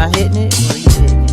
I hitting it or you hitting it?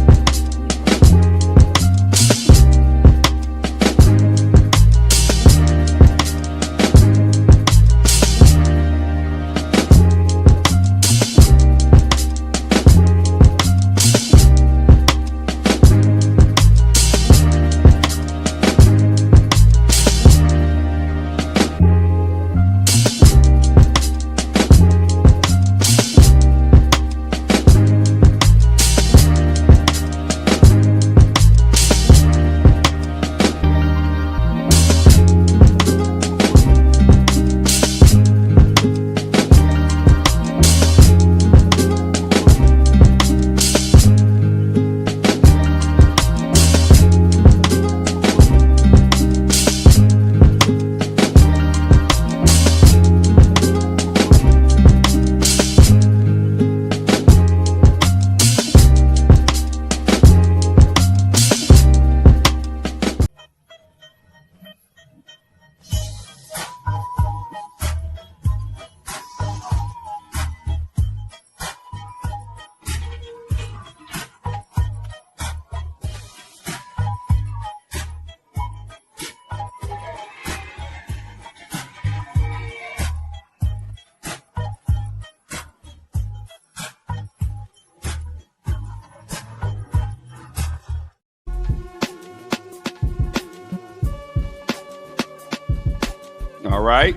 All right.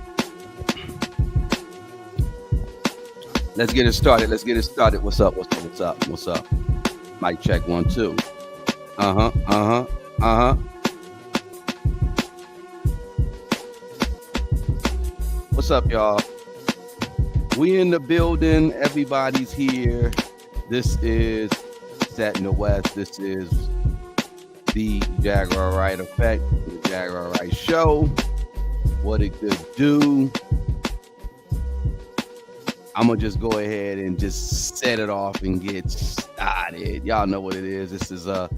Let's get it started. What's up? Mic check 1 2. What's up, y'all? We in the building. Everybody's here. This is Set in the West. This is the Jaguar Wright Effect, the Jaguar Wright Show. What it could do. I'm gonna just go ahead and just set it off and get started. Y'all know what it is. This is a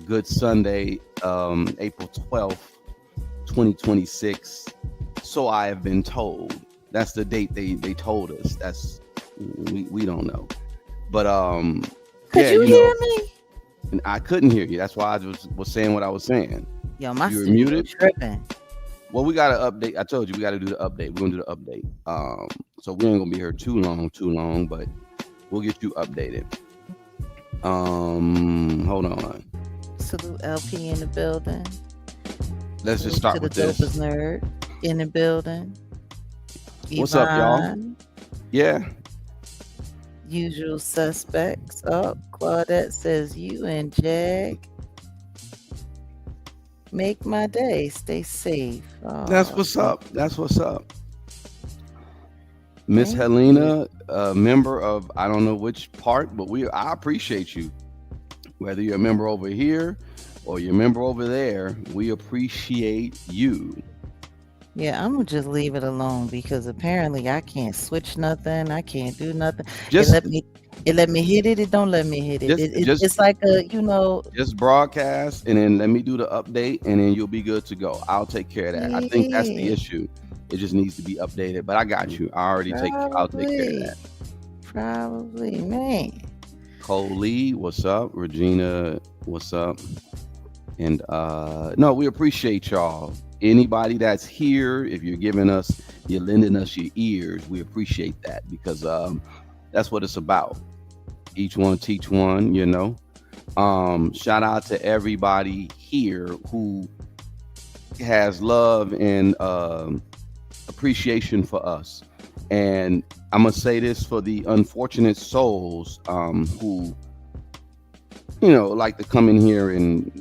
good Sunday, April 12th, 2026. So I have been told. That's the date they told us. That's we don't know. But Could you hear me? And I couldn't hear you. That's why I was saying what I was saying. Yo, my You were muted? tripping. Well, we got to update. I told you we got to do the update. We're going to do the update. So we ain't going to be here too long, but we'll get you updated. Hold on. Salute LP in the building. Let's just start with this. The dopest nerd in the building. What's up, y'all? Yeah. Usual suspects up. Claudette says you and Jag make my day. Stay safe. Oh, That's what's up. Miss Helena, a member of I don't know which part, but I appreciate you. Whether you're a member over here or you're a member over there, we appreciate you. Yeah, I'm gonna just leave it alone because apparently I can't switch nothing. I can't do nothing. Just It let me hit it. It don't let me hit it. It's like just broadcast and then let me do the update and then you'll be good to go. I'll take care of that. I think that's the issue. It just needs to be updated. But I got you. I'll take care of that. Probably, man. Cole Lee, what's up? Regina, what's up? And no, we appreciate y'all. Anybody that's here, if you're lending us your ears, we appreciate that because that's what it's about. Each one teach one, shout out to everybody here who has love and appreciation for us. And I'm gonna say this for the unfortunate souls who like to come in here and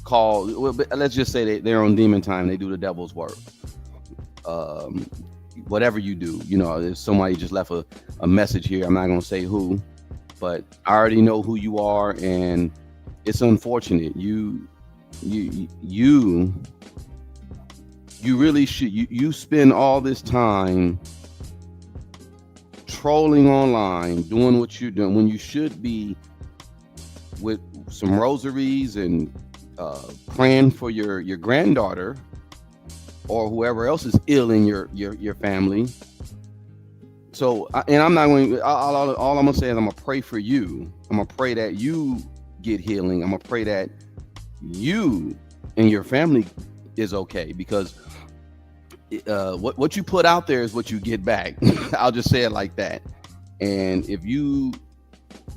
call, let's just say they're on demon time, they do the devil's work. Whatever you do, if somebody just left a message here, I'm not gonna say who, but I already know who you are, and it's unfortunate. You really should. You spend all this time trolling online, doing what you're doing when you should be with some rosaries and praying for your granddaughter or whoever else is ill in your family. So, and I'm not going. All I'm gonna say is I'm gonna pray for you. I'm gonna pray that you get healing. I'm gonna pray that you and your family is okay, because what you put out there is what you get back. I'll just say it like that. And if you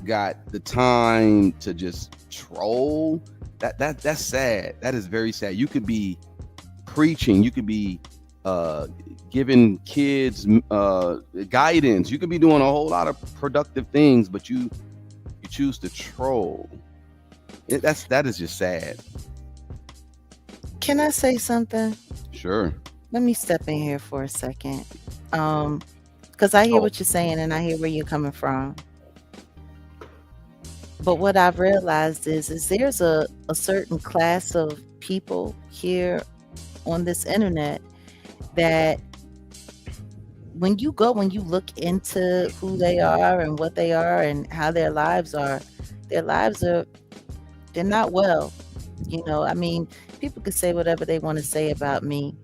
got the time to just troll, that's sad. That is very sad. You could be preaching. You could be uh, giving kids guidance. You could be doing a whole lot of productive things, but you choose to troll. That is just sad. Can I say something? Sure. Let me step in here for a second. Um, because I hear Oh, what you're saying and I hear where you're coming from. But what I've realized is there's a certain class of people here on this internet that when you look into who they are and what they are and how their lives are they're not well. I mean, people could say whatever they want to say about me.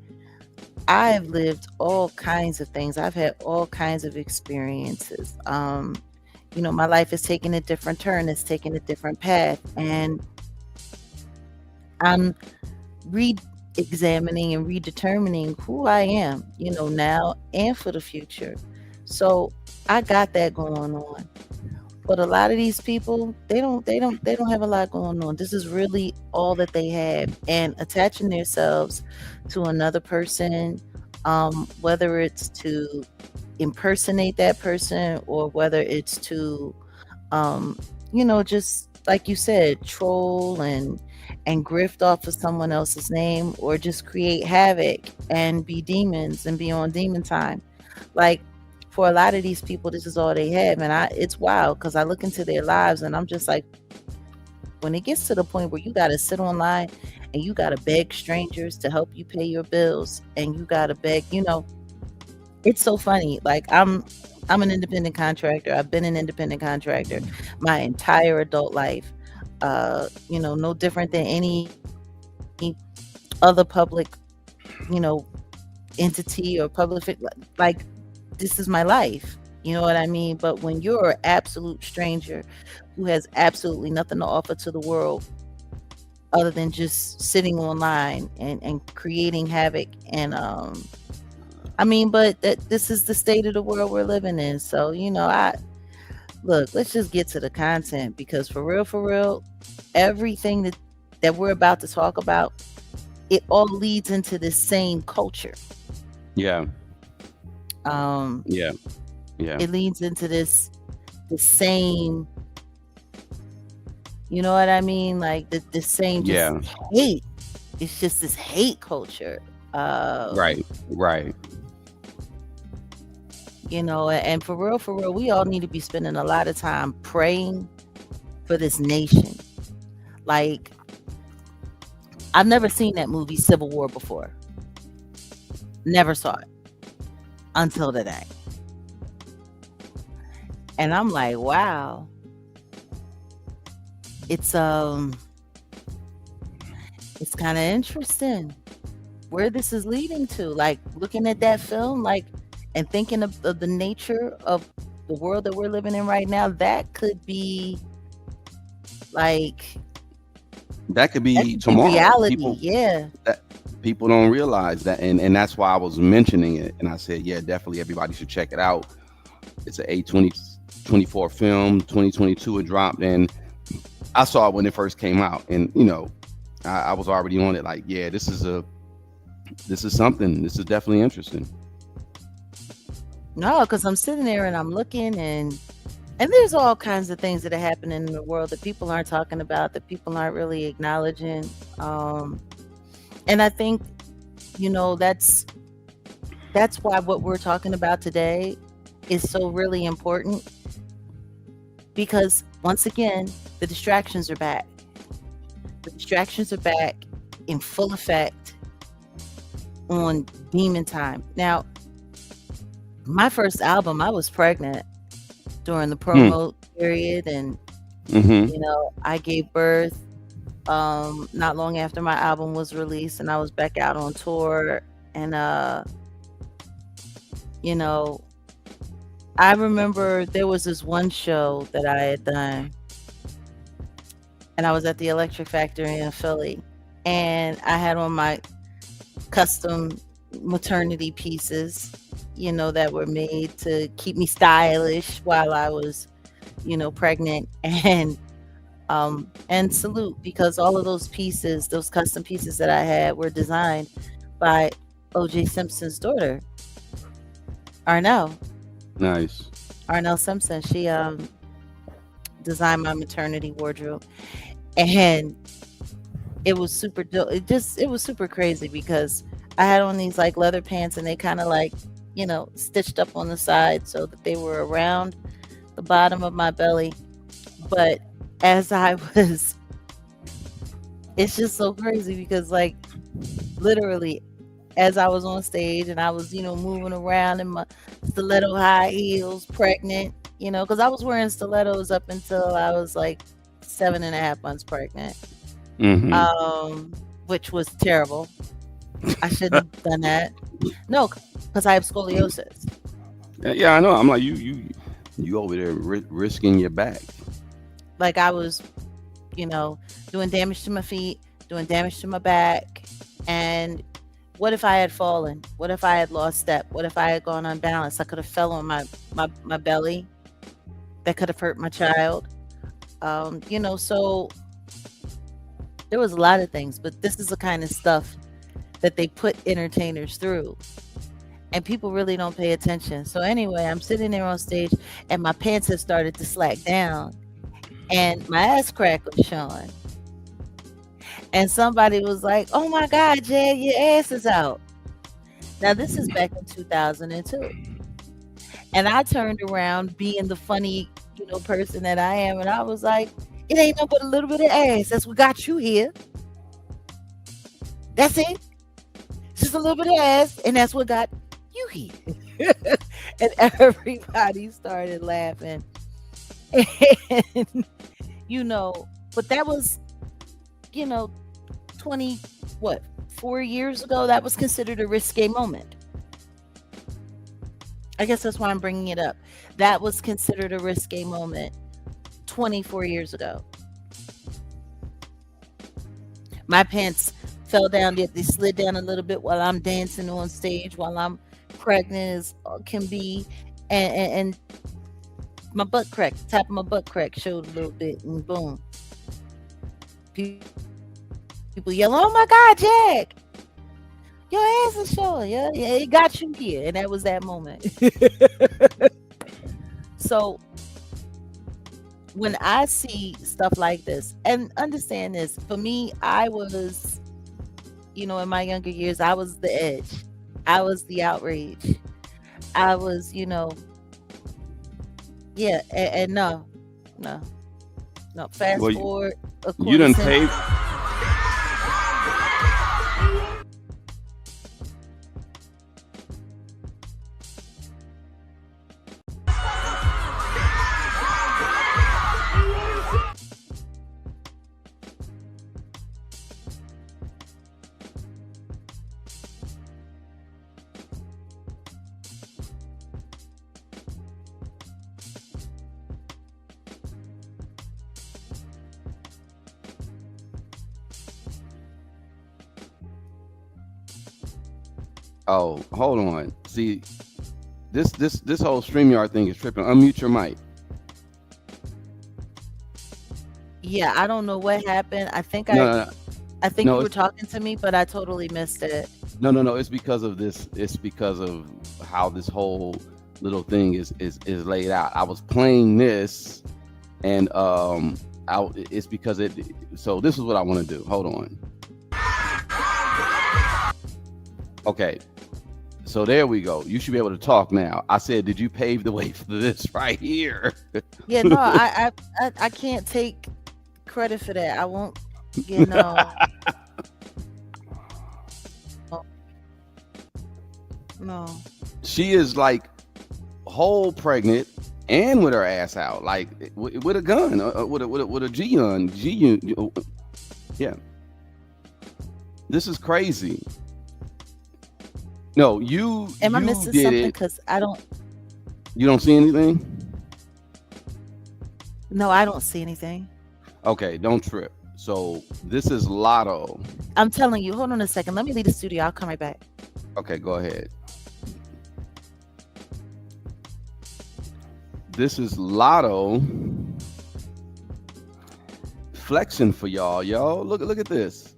I've lived all kinds of things. I've had all kinds of experiences. My life has taken a different turn. It's taken a different path, and I'm re-examining and redetermining who I am. Now and for the future. So I got that going on. But a lot of these people, they don't have a lot going on. This is really all that they have, and attaching themselves to another person, whether it's to impersonate that person or whether it's to, um, just like you said, troll and grift off of someone else's name, or just create havoc and be demons and be on demon time. Like, for a lot of these people, this is all they have, and it's wild because I look into their lives and I'm just like, when it gets to the point where you got to sit online and you got to beg strangers to help you pay your bills, and you got to beg, it's so funny. Like, I'm an independent contractor. I've been an independent contractor my entire adult life. No different than any other public, you know, entity or public like, this is my life. You know what I mean? But when you're an absolute stranger who has absolutely nothing to offer to the world other than just sitting online and creating havoc, and I mean, but this is the state of the world we're living in. So, I look, let's just get to the content, because for real, everything that we're about to talk about, it all leads into this same culture. yeah, Um, yeah, yeah, it leads into the same, you know what I mean? Like the same just yeah. hate. It's just this hate culture. Um, Right, right. and for real, we all need to be spending a lot of time praying for this nation. Like, I've never seen that movie Civil War before. Never saw it until today. And I'm like, wow, it's it's kind of interesting where this is leading to. Like, looking at that film, like, and thinking of the nature of the world that we're living in right now, like That could that be could be tomorrow. reality. Yeah. That people don't realize that, and that's why I was mentioning it. And I said, yeah, definitely everybody should check it out. It's a A24 film. 2022 it dropped, and I saw it when it first came out, and I was already on it. Like, yeah, this is something. This is definitely interesting. No, because I'm sitting there and I'm looking, and there's all kinds of things that are happening in the world that people aren't talking about, that people aren't really acknowledging. And I think, that's why what we're talking about today is so really important, because once again, the distractions are back. The distractions are back in full effect on Demon Time. Now, my first album, I was pregnant during the Hmm. promo period, and Mm-hmm. I gave birth not long after my album was released, and I was back out on tour, and you know I remember there was this one show that I had done, and I was at the Electric Factory in Philly, and I had on my custom maternity pieces, that were made to keep me stylish while I was, pregnant. And salute, because all of those pieces, those custom pieces that I had, were designed by OJ Simpson's daughter, Arnell. Nice. Arnell Simpson. She designed my maternity wardrobe, and it was super dope. It was super crazy because I had on these like leather pants, and they kind of like, stitched up on the side so that they were around the bottom of my belly. But as I was, it's just so crazy because, like, literally, as I was on stage and I was, moving around in my stiletto high heels, pregnant, because I was wearing stilettos up until I was like 7.5 months pregnant, Mm-hmm. um, which was terrible. I shouldn't have done that. No, because I have scoliosis. Yeah, I know. I'm like you over there risking your back. Like I was, doing damage to my feet, doing damage to my back. And what if I had fallen? What if I had lost step? What if I had gone unbalanced? I could have fell on my belly. That could have hurt my child. So there was a lot of things, but this is the kind of stuff that they put entertainers through. And people really don't pay attention. So anyway, I'm sitting there on stage, and my pants have started to slack down, and my ass crack was showing. And somebody was like, "Oh my God, Jay, your ass is out." Now this is back in 2002. And I turned around being the funny, person that I am, and I was like, "It ain't no but a little bit of ass. That's what got you here. That's it. It's just a little bit of ass, and that's what got you here." And everybody started laughing. And, but that was, you know, 20, what, 4 years ago, that was considered a risque moment. I guess that's why I'm bringing it up. That was considered a risque moment 24 years ago. My pants fell down, they slid down a little bit while I'm dancing on stage, while I'm pregnant as can be. And my butt crack, the top of my butt crack showed a little bit, and boom. People yell, "Oh my God, Jack, your ass is showing." Yeah, yeah, it got you here. And that was that moment. So when I see stuff like this, and understand this, for me, I was, in my younger years, I was the edge. I was the outrage. I was, yeah, and no, no, no. Fast Well, forward a you quarter done century. paved. Oh, hold on. See, this whole StreamYard thing is tripping. Unmute your mic. Yeah, I don't know what happened. I think No, I, no, no. I think No, you were it's talking to me, but I totally missed it. no. It's because of this. It's because of how this whole little thing is laid out. I was playing this, and it's because it. So this is what I want to do. Hold on. Okay. So there we go. You should be able to talk now. I said, did you pave the way for this right here? Yeah, no, I can't take credit for that. I won't, you know. No. She is like whole pregnant and with her ass out, like with a gun, with a G gun, yeah. This is crazy. No, you Am I you missing did something? it. Because I don't. You don't see anything? No, I don't see anything. Okay, don't trip. So this is Lotto. I'm telling you. Hold on a second. Let me leave the studio. I'll come right back. Okay, go ahead. This is Lotto flexing for y'all. Y'all, look at this.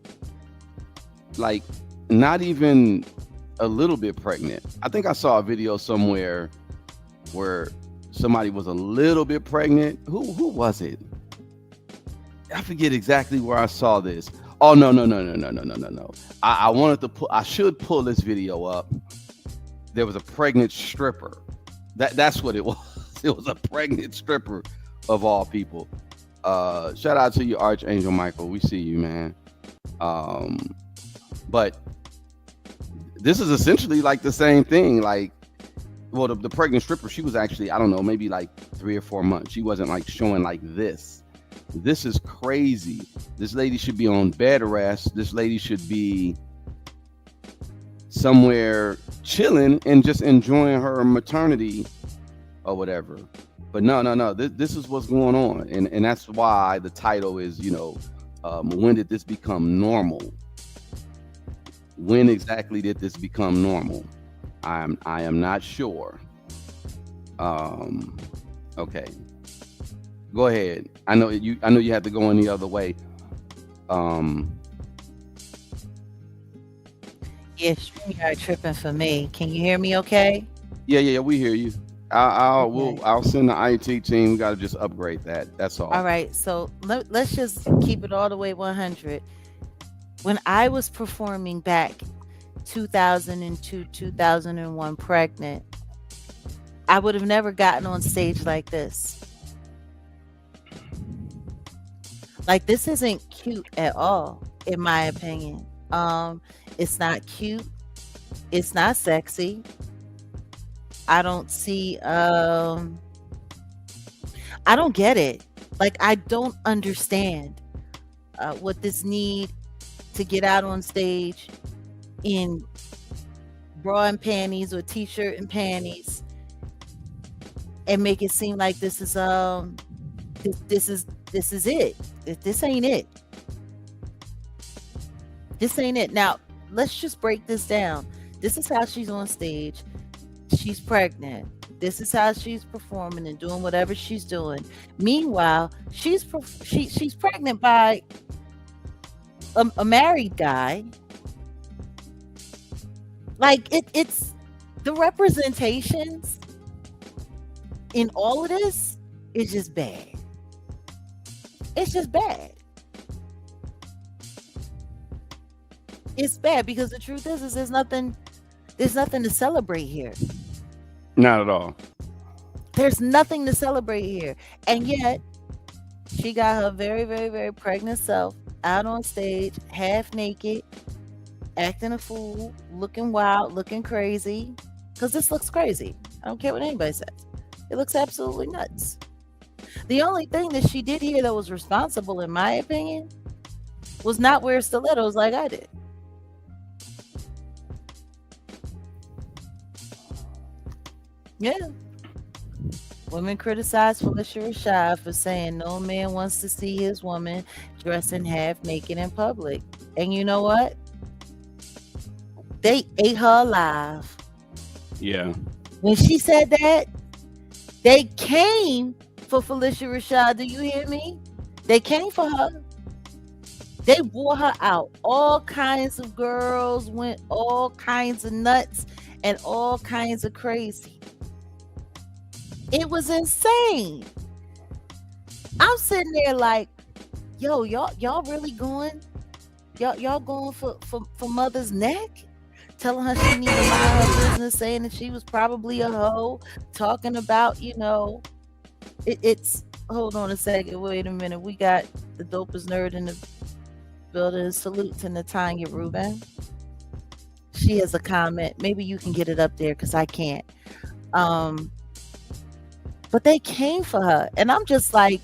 Like, not even a little bit pregnant. I think I saw a video somewhere where somebody was a little bit pregnant. Who was it? I forget exactly where I saw this. Oh, no. I wanted to pull. I should pull this video up. There was a pregnant stripper. That's what it was. It was a pregnant stripper of all people. Shout out to you, Archangel Michael. We see you, man. But this is essentially like the same thing. Like, well, the pregnant stripper, she was actually, I don't know, maybe like 3 or 4 months. She wasn't like showing like this. This is crazy. This lady should be on bed rest. This lady should be somewhere chilling and just enjoying her maternity or whatever. But no. This is what's going on, and that's why the title is, when did this become normal? When exactly did this become normal? I am not sure. Okay, go ahead. I know you had to go any other way. Yeah, StreamYard tripping for me. Can you hear me okay? Yeah, we hear you. Okay. I'll send the IT team. We got to just upgrade that. That's all. All right. So let's just keep it all the way 100. When I was performing back 2002, 2001 pregnant, I would have never gotten on stage like this. Like, this isn't cute at all, in my opinion. It's not cute. It's not sexy. I don't see I don't get it. Like, I don't understand what this need to get out on stage in bra and panties or t-shirt and panties and make it seem like this is this is it. This ain't it. This ain't it. Now, let's just break this down. This is how she's on stage. She's pregnant. This is how she's performing and doing whatever she's doing. Meanwhile, she's pregnant by a married guy. Like, it's the representations in all of this is just bad. It's just bad. It's bad because the truth is there's nothing to celebrate here. Not at all. There's nothing to celebrate here. And yet, she got her very, very, very pregnant self out on stage, half naked, acting a fool, looking wild, looking crazy. Because this looks crazy. I don't care what anybody says. It looks absolutely nuts. The only thing that she did here that was responsible, in my opinion, was not wear stilettos like I did. Yeah. Women criticize Felicia Rashad for saying no man wants to see his woman dressing half naked in public. And you know what? They ate her alive. Yeah. When she said that, they came for Felicia Rashad. Do you hear me? They came for her. They wore her out. All kinds of girls went all kinds of nuts and all kinds of crazy. It was insane. I'm sitting there like, yo, y'all really going? Y'all going for mother's neck? Telling her she need to mind her business, saying that she was probably a hoe, talking about, it's hold on a second, wait a minute. We got the dopest nerd in the building. Salute to Natanya Rubin. She has a comment. Maybe you can get it up there because I can't. But they came for her. And I'm just like,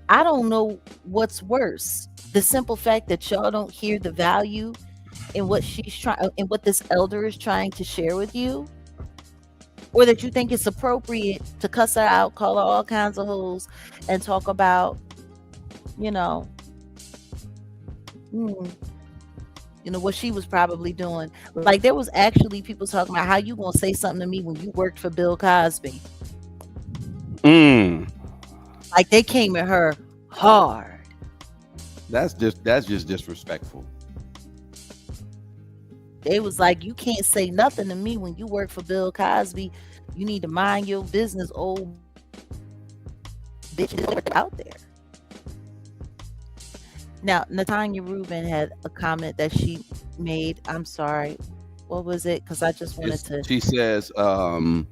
I don't know what's worse. The simple fact that y'all don't hear the value in what she's trying, in what this elder is trying to share with you, or that you think it's appropriate to cuss her out, call her all kinds of hoes, and talk about, you know, mm, what she was probably doing. Like there was actually people talking about how you gonna say something to me when you worked for Bill Cosby. Mm. Like they came at her hard. That's just disrespectful. They was like, you can't say nothing to me when you work for Bill Cosby. You need to mind your business, old bitches out there. Now, Natanya Rubin had a comment that she made. I'm sorry. What was it? Because I just wanted to. She says, the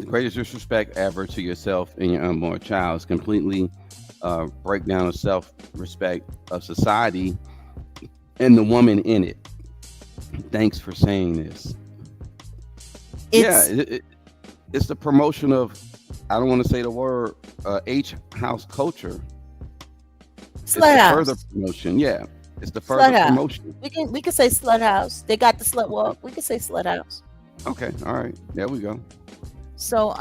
greatest disrespect ever to yourself and your unborn child is completely breakdown of self-respect of society and the woman in it. Thanks for saying this. Yeah, It's it's the promotion of, I don't want to say the word H house culture. It's slut the further house. promotion. Yeah, it's the Slut further house. promotion. We can say slut house. They got the slut walk. We can say slut house. Okay, all right, there we go. So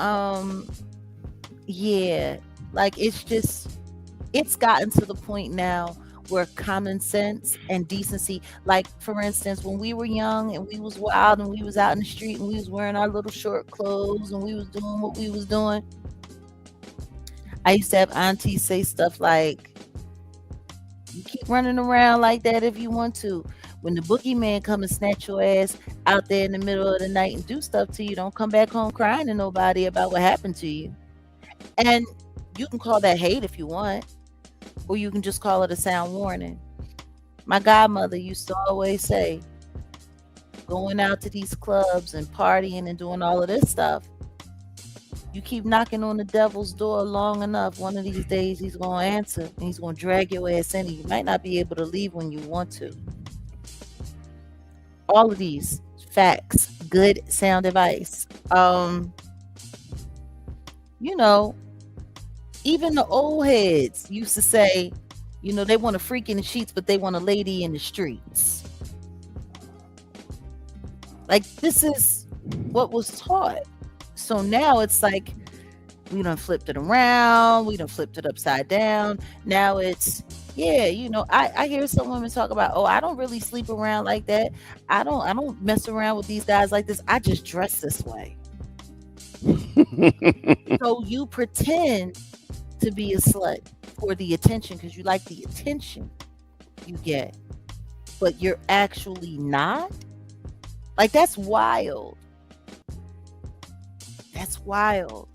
yeah, like it's gotten to the point now where common sense and decency, like for instance, when we were young and we was wild and we was out in the street and we was wearing our little short clothes and we was doing what we was doing, I used to have aunties say stuff like, you keep running around like that if you want to. When the boogeyman come and snatch your ass out there in the middle of the night and do stuff to you, don't come back home crying to nobody about what happened to you. And you can call that hate if you want, or you can just call it a sound warning. My godmother used to always say, going out to these clubs and partying and doing all of this stuff, you keep knocking on the devil's door long enough, one of these days he's going to answer and he's going to drag your ass in, and you might not be able to leave when you want to. All of these facts, good sound advice. You know, even the old heads used to say, they want a freak in the sheets, but they want a lady in the streets. Like this is what was taught. So now it's like we done flipped it around, we done flipped it upside down. Now it's, yeah, I hear some women talk about, oh, I don't really sleep around like that. I don't mess around with these guys like this. I just dress this way. So you pretend to be a slut for the attention because you like the attention you get, but you're actually not. Like that's wild. That's wild.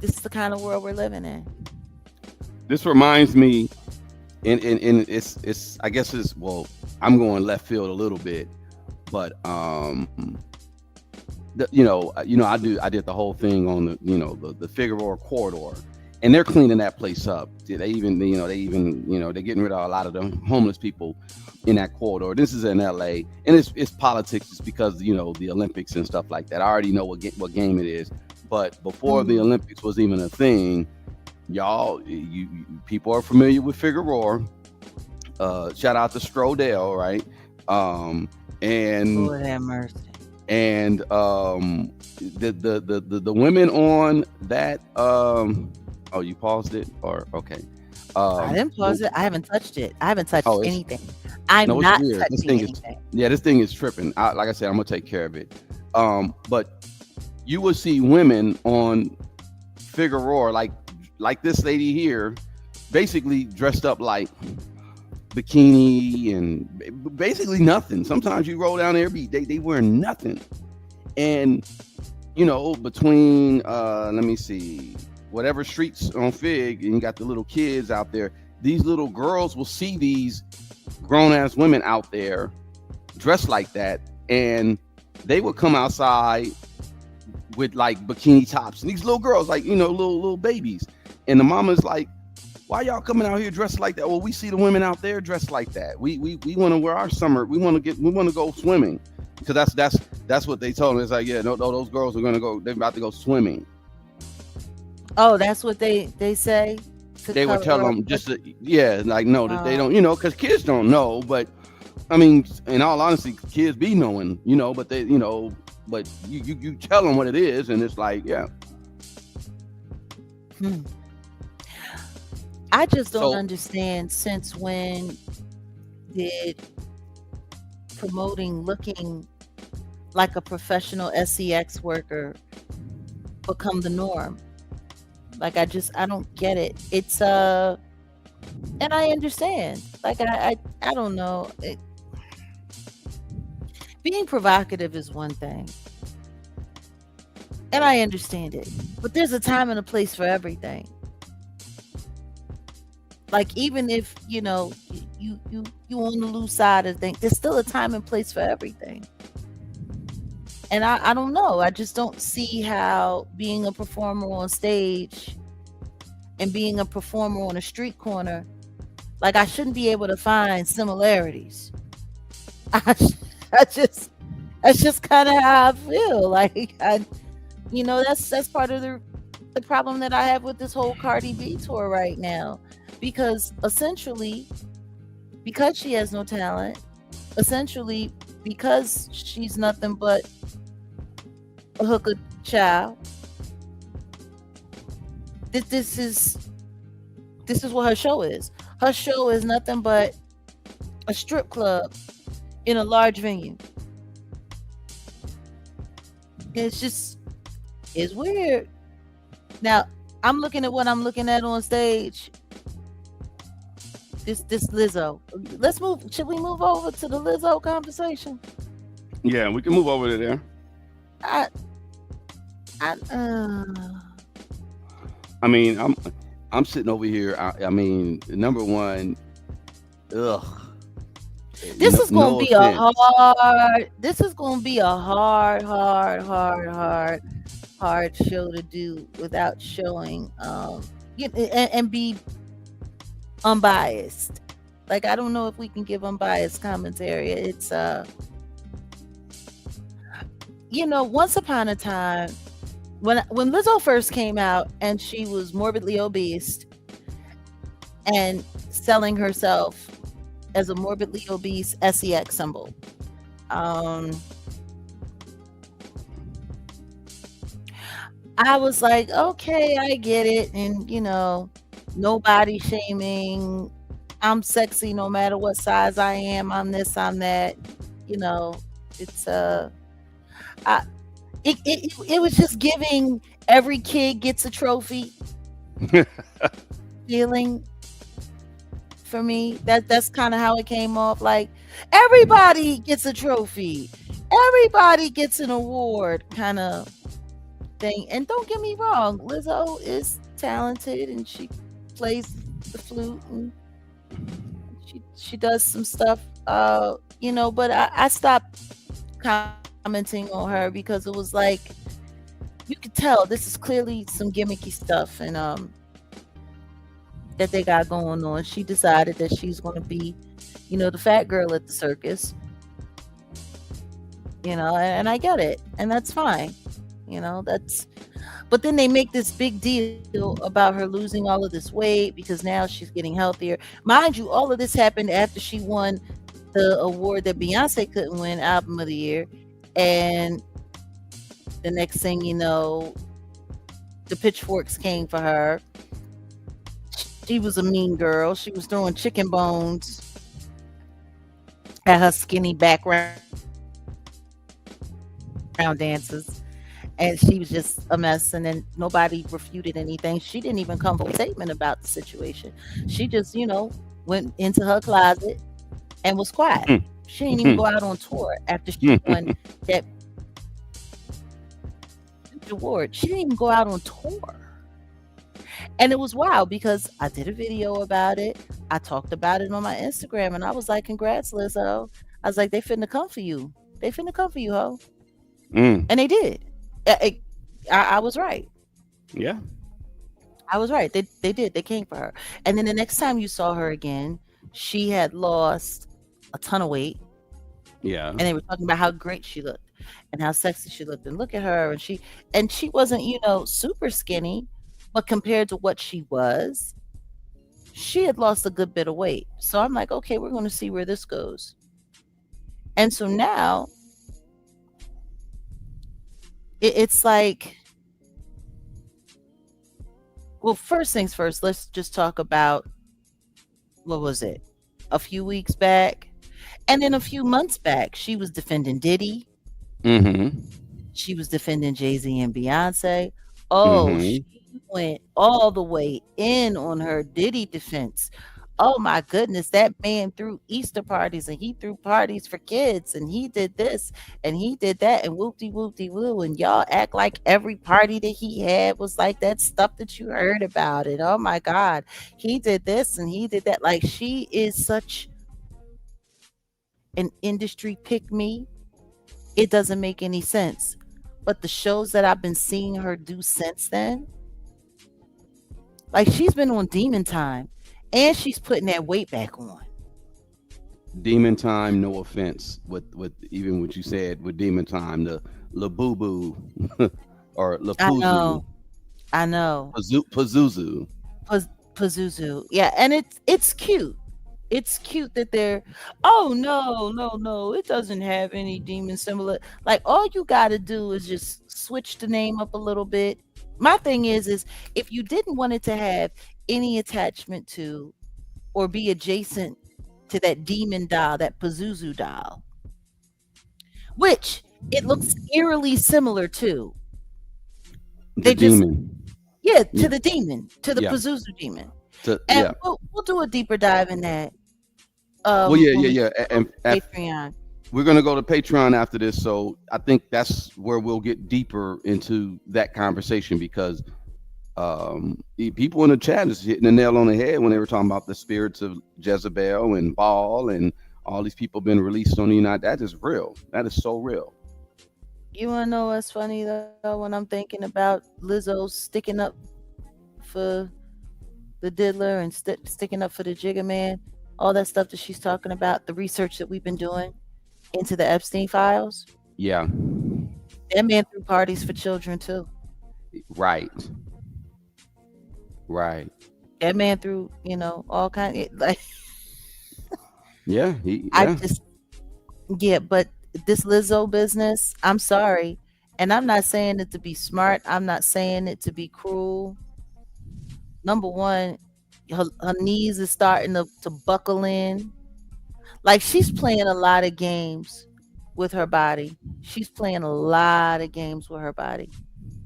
This is the kind of world we're living in. This reminds me, and it's I guess it's, well, I'm going left field a little bit, but I did the whole thing on the Figueroa corridor, and they're cleaning that place up. They're getting rid of a lot of the homeless people in that corridor. This is in LA, and it's politics. It's because the Olympics and stuff like that. I already know what game it is, but before the Olympics was even a thing, y'all, you people are familiar with Figueroa. Shout out to Strodell, right? And Lord have mercy. and the women on that, oh, you paused it, or okay. I didn't pause it. I haven't touched it. I haven't touched Oh, anything. I'm no, it's not weird. This touching thing is, anything. yeah, this thing is tripping. Like I said, I'm gonna take care of it. But you will see women on Figueroa, like this lady here, basically dressed up like bikini and basically nothing. Sometimes you roll down there, they wear nothing. And between let me see, whatever streets on Fig, and you got the little kids out there, these little girls will see these grown-ass women out there dressed like that, and they would come outside with like bikini tops, and these little girls, like little babies, and the mama's like, why y'all coming out here dressed like that? Well, we see the women out there dressed like that. We want to wear our summer. We want to go swimming, because that's what they told me. It's like, yeah, no, those girls are gonna go. They're about to go swimming. Oh, that's what they say. They would tell them just like, no, that they don't, because kids don't know. But I mean, in all honesty, kids be knowing, but they, but you tell them what it is, and it's like, yeah. Hmm. I just don't So understand since when did promoting looking like a professional sex worker become the norm? Like I don't get it. It's and I understand. Like I don't know. Being provocative is one thing, and I understand it. But there's a time and a place for everything. Like even if you on the loose side of things, there's still a time and place for everything. And I don't know. I just don't see how being a performer on stage and being a performer on a street corner, like I shouldn't be able to find similarities. I, I just that's just kind of how I feel. Like that's part of the problem that I have with this whole Cardi B tour right now, because essentially, because she has no talent, essentially because she's nothing but a hooker child. This is what her show is. Her show is nothing but a strip club in a large venue. It's just it's weird. Now I'm looking at what I'm looking at on stage. This Lizzo. Let's move. Should we move over to the Lizzo conversation? yeah, we can move over to there. I I I mean, I'm sitting over here. I mean, number one, ugh. this is gonna No be a offense. hard. This is gonna be a hard show to do without showing and be unbiased. Like I don't know if we can give unbiased commentary. It's once upon a time when Lizzo first came out and she was morbidly obese and selling herself as a morbidly obese sex symbol. Um I was like, okay, I get it. And no body shaming. I'm sexy no matter what size I am. I'm this, I'm that. You know, it's I it was just giving every kid gets a trophy feeling for me. That's kind of how it came off. Like everybody gets a trophy. Everybody gets an award kind of thing. And don't get me wrong, Lizzo is talented and she plays the flute and she does some stuff. But I stopped commenting on her because it was like you could tell this is clearly some gimmicky stuff and that they got going on. She decided that she's going to be, the fat girl at the circus, and I get it, and that's fine. That's but then they make this big deal about her losing all of this weight because now she's getting healthier. Mind you, all of this happened after she won the award that Beyonce couldn't win, album of the year. And the next thing you know, the pitchforks came for her. She was a mean girl. She was throwing chicken bones at her skinny background dancers. And she was just a mess. And then nobody refuted anything. She didn't even come forward with a statement about the situation. She just, went into her closet and was quiet. She didn't even go out on tour after she won that award. She didn't even go out on tour. And it was wild because I did a video about it. I talked about it on my Instagram and I was like, congrats, Lizzo. I was like, they finna come for you. They finna come for you, ho. Mm, And they did. I, I was right. yeah, I was right. They did. They came for her. And then the next time you saw her again, she had lost a ton of weight. yeah. And they were talking about how great she looked and how sexy she looked. And look at her. And she wasn't, super skinny, but compared to what she was, she had lost a good bit of weight. So I'm like, okay, we're going to see where this goes. And so now it's like, well, first things first, let's just talk about, what was it? A few weeks back, and then a few months back, she was defending Diddy. Mm-hmm. She was defending Jay-Z and Beyonce. Oh, she Mm-hmm. went all the way in on her Diddy defense. Oh my goodness, that man threw Easter parties and he threw parties for kids and he did this and he did that and whoopty whoopty woo. And y'all act like every party that he had was like that stuff that you heard about it. Oh my God, he did this and he did that. Like, she is such an industry pick me, it doesn't make any sense. But the shows that I've been seeing her do since then, like, she's been on Demon Time and she's putting that weight back on. Demon Time, no offense with even what you said with Demon Time, the La Boo Boo or La I Puzu, know, I know. Pazuzu. Paz- Pazuzu. Yeah, and it's cute. It's cute that they're, oh no, no, no, it doesn't have any demon similar. Like, all you gotta do is just switch the name up a little bit. My thing is if you didn't want it to have any attachment to or be adjacent to that demon doll, that Pazuzu doll, which it looks eerily similar to. The They just, demon. yeah, to Yeah. the demon, to the Yeah. Pazuzu demon. And Yeah. we'll do a deeper dive in that Well, yeah, when yeah, we yeah. go And, to and Patreon. we're gonna go to Patreon after this, so I think that's where we'll get deeper into that conversation because people in the chat is hitting the nail on the head when they were talking about the spirits of Jezebel and Baal and all these people been released on the United. That is real. That is so real. You wanna know what's funny though? When I'm thinking about Lizzo sticking up for the diddler and sticking up for the jigger man, all that stuff that she's talking about, the research that we've been doing into the Epstein files, Yeah. that man threw parties for children too. Right. Right. That man threw, all kind of, like, Yeah. I Yeah. just, yeah, but this Lizzo business, I'm sorry. And I'm not saying it to be smart. I'm not saying it to be cruel. Number one, her knees is starting to buckle in. Like, she's playing a lot of games with her body. She's playing a lot of games with her body.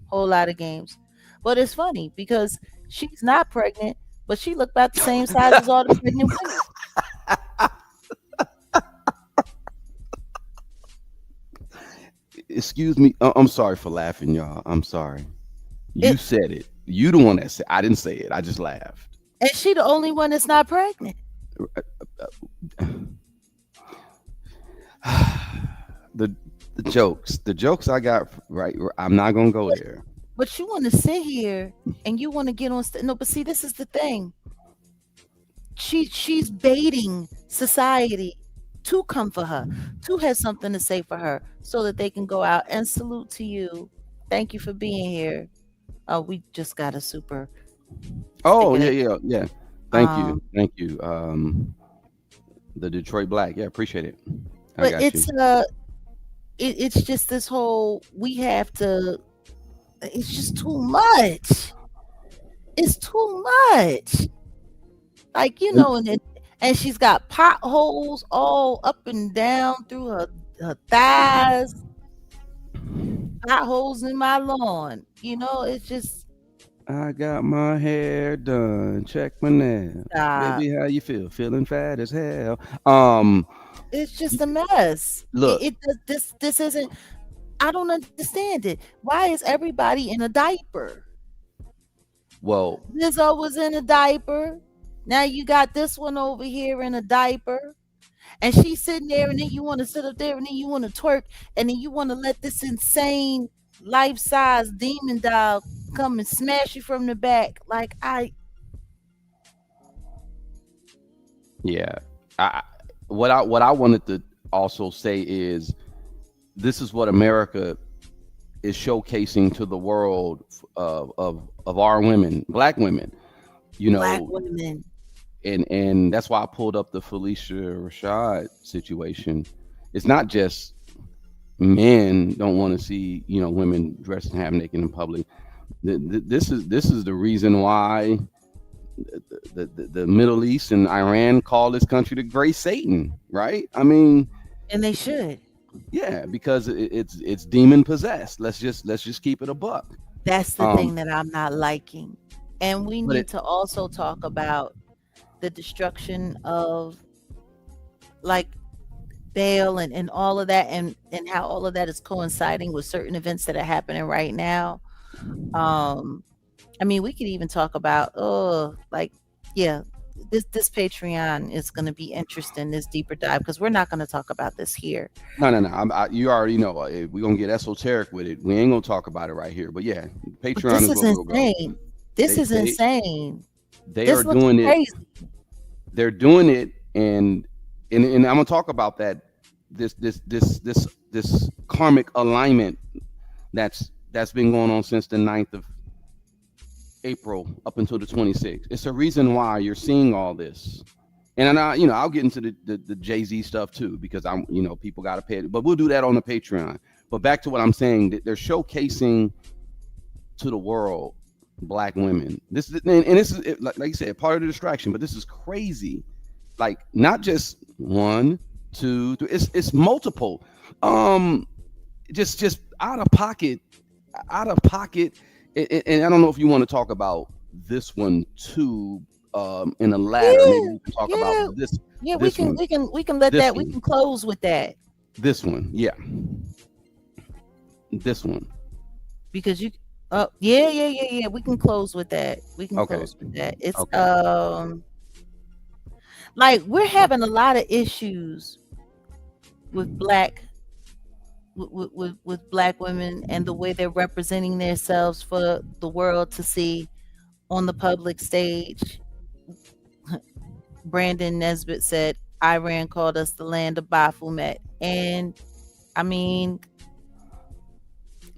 Whole lot of games. But it's funny because she's not pregnant, but she looked about the same size as all the pregnant women. Excuse me. I'm sorry for laughing, y'all. I'm sorry. You It said it. You the one that said. I didn't say it. I just laughed. and she the only one that's not pregnant. the the jokes I got right. I'm not gonna go there. But you want to sit here and you want to get on no, but see, this is the thing. She's baiting society to come for her, to have something to say for her, so that they can go out and salute to you. Thank you for being here. We just got a super Oh sticker yeah, that, yeah, yeah. Thank you, um, thank you. The Detroit Black. Yeah, appreciate it. I but got you. it's just this whole, we have to. It's just too much. It's too much. Like, and she's got potholes all up and down through her thighs, potholes in my lawn. It's just, I got my hair done. Check my nails. uh, Baby, how you feel? Feeling fat as hell. Um, it's just a mess. look. This isn't. I don't understand it. Why is everybody in a diaper? Well, Lizzo was in a diaper. Now you got this one over here in a diaper. And she's sitting there, and then you want to sit up there, and then you want to twerk, and then you want to let this insane life-size demon dog come and smash you from the back. Like, yeah. I what I wanted to also say is this is what America is showcasing to the world of our women, black women. You black know, women. and that's why I pulled up the Felicia Rashad situation. It's not just Men don't want to see, women dressed half naked in public. This is the reason why the Middle East and Iran call this country the Great Satan, right? I mean, And they should. yeah, because it's demon possessed. Let's just keep it a buck. That's the Um, thing that I'm not liking. And we but need to also talk about the destruction of, like, bail and all of that, and how all of that is coinciding with certain events that are happening right now. Um, I mean, we could even talk about, oh, like, yeah, this Patreon is going to be interesting, this deeper dive, because we're not going to talk about this here. no, no, no. You already know. We're gonna get esoteric with it. We ain't gonna talk about it right here. But yeah, But Patreon this is is where we'll go. insane. This They is they insane. they are This looks doing it. crazy. They're doing it, and I'm gonna talk about that. This karmic alignment that's been going on since the 9th of April up until the 26th. It's a reason why you're seeing all this. And I'll get into the Jay-Z stuff too, because people got to pay it, but we'll do that on the Patreon. But back to what I'm saying, that they're showcasing to the world black women. This is like you said, part of the distraction, but this is crazy. Like, not just one, two, three. It's multiple. Um, just out of pocket. And I don't know if you want to talk about this one too. In a ladder, maybe Yeah, we can talk about yeah, yeah. We this can one, we can we can let this that. We one, can close with that, this one. Yeah, this one. because you. Oh, yeah, yeah, yeah, yeah. We can close with that. We can Okay, close with that. It's okay. like, we're having a lot of issues with with black women, and the way they're representing themselves for the world to see on the public stage. Brandon Nesbitt said Iran called us the land of Baphomet. And I mean,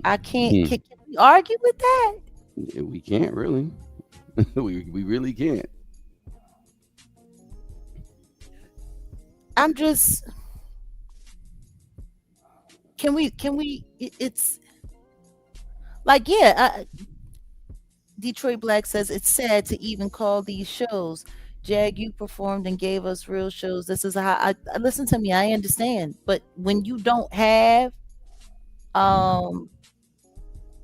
I can't, Hmm. can we argue with that? Yeah, we can't really. We really can't. I'm just, can we, it's like, yeah, Detroit Black says it's sad to even call these shows. Jag, you performed and gave us real shows. This is how listen to me. I understand, but when you don't have um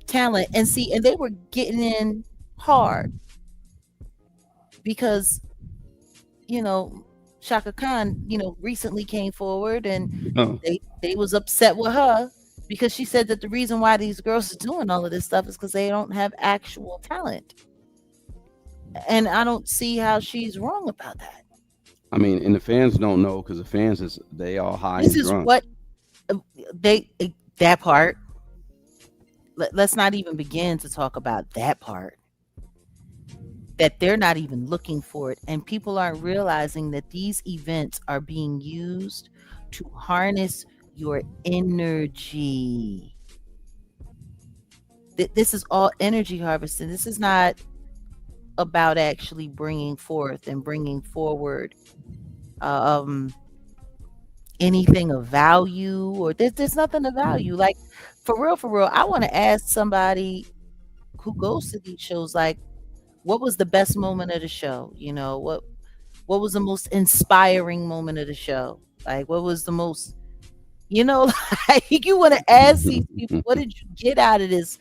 talent, and see, and they were getting in hard because, you know Shaka Khan, recently came forward, and Oh, they was upset with her because she said that the reason why these girls are doing all of this stuff is because they don't have actual talent. And I don't see how she's wrong about that. I mean, and the fans don't know because the fans they all high This and is drunk. what they that part. Let's not even begin to talk about that part. That they're not even looking for it, and people aren't realizing that these events are being used to harness your energy. This is all energy harvesting. This is not about actually bringing forth and bringing forward um anything of value, or there's nothing of value. Like, for real, I want to ask somebody who goes to these shows, like, what was the best moment of the show? What was the most inspiring moment of the show? Like, what was the most, like, you want to ask these people, what did you get out of this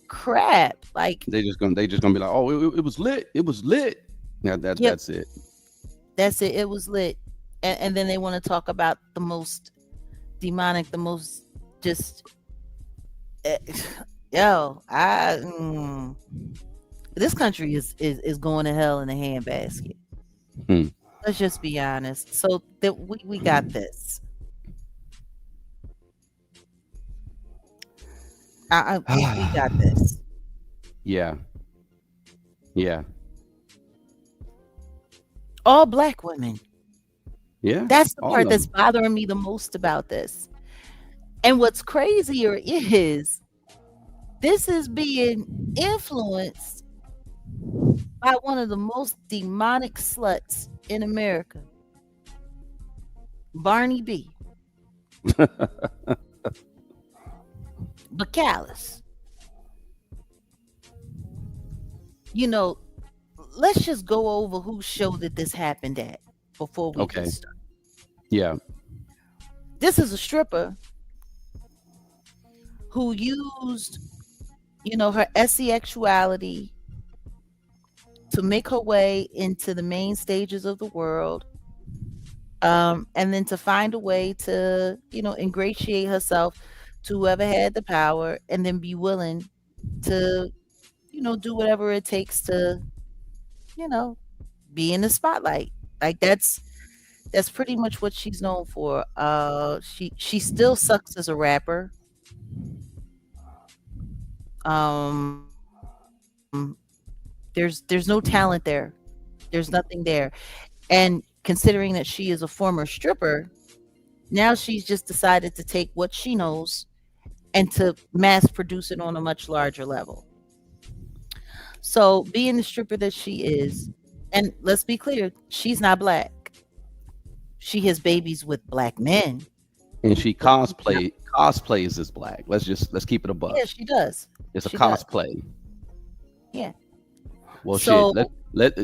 crap? Like, They just gonna be like, oh, it was lit. It was lit. Yeah, yep, that's it. that's it. It was lit. And then they want to talk about the most demonic, the most just, eh, yo, this country is going to hell in a handbasket. Hmm. Let's just be honest. So that we got this. We got this. Yeah, yeah, All black women. yeah. That's the All part of that's them. bothering me the most about this. And what's crazier is this is being influenced by one of the most demonic sluts in America, Barney B. but callous. You know, let's just go over whose show that this happened at before we get Okay. started. Yeah. This is a stripper who used, her sexuality to make her way into the main stages of the world, and then to find a way to, ingratiate herself to whoever had the power, and then be willing to, do whatever it takes to, you know, be in the spotlight. Like that's pretty much what she's known for. She still sucks as a rapper. There's no talent there. There's nothing there. And considering that she is a former stripper, now she's just decided to take what she knows and to mass produce it on a much larger level. So being the stripper that she is, and let's be clear, she's not black. She has babies with black men, And she but she's not. cosplays as black. Let's keep it a buck. Yeah, she does. It's a She does. cosplay. Yeah. Well, shit. So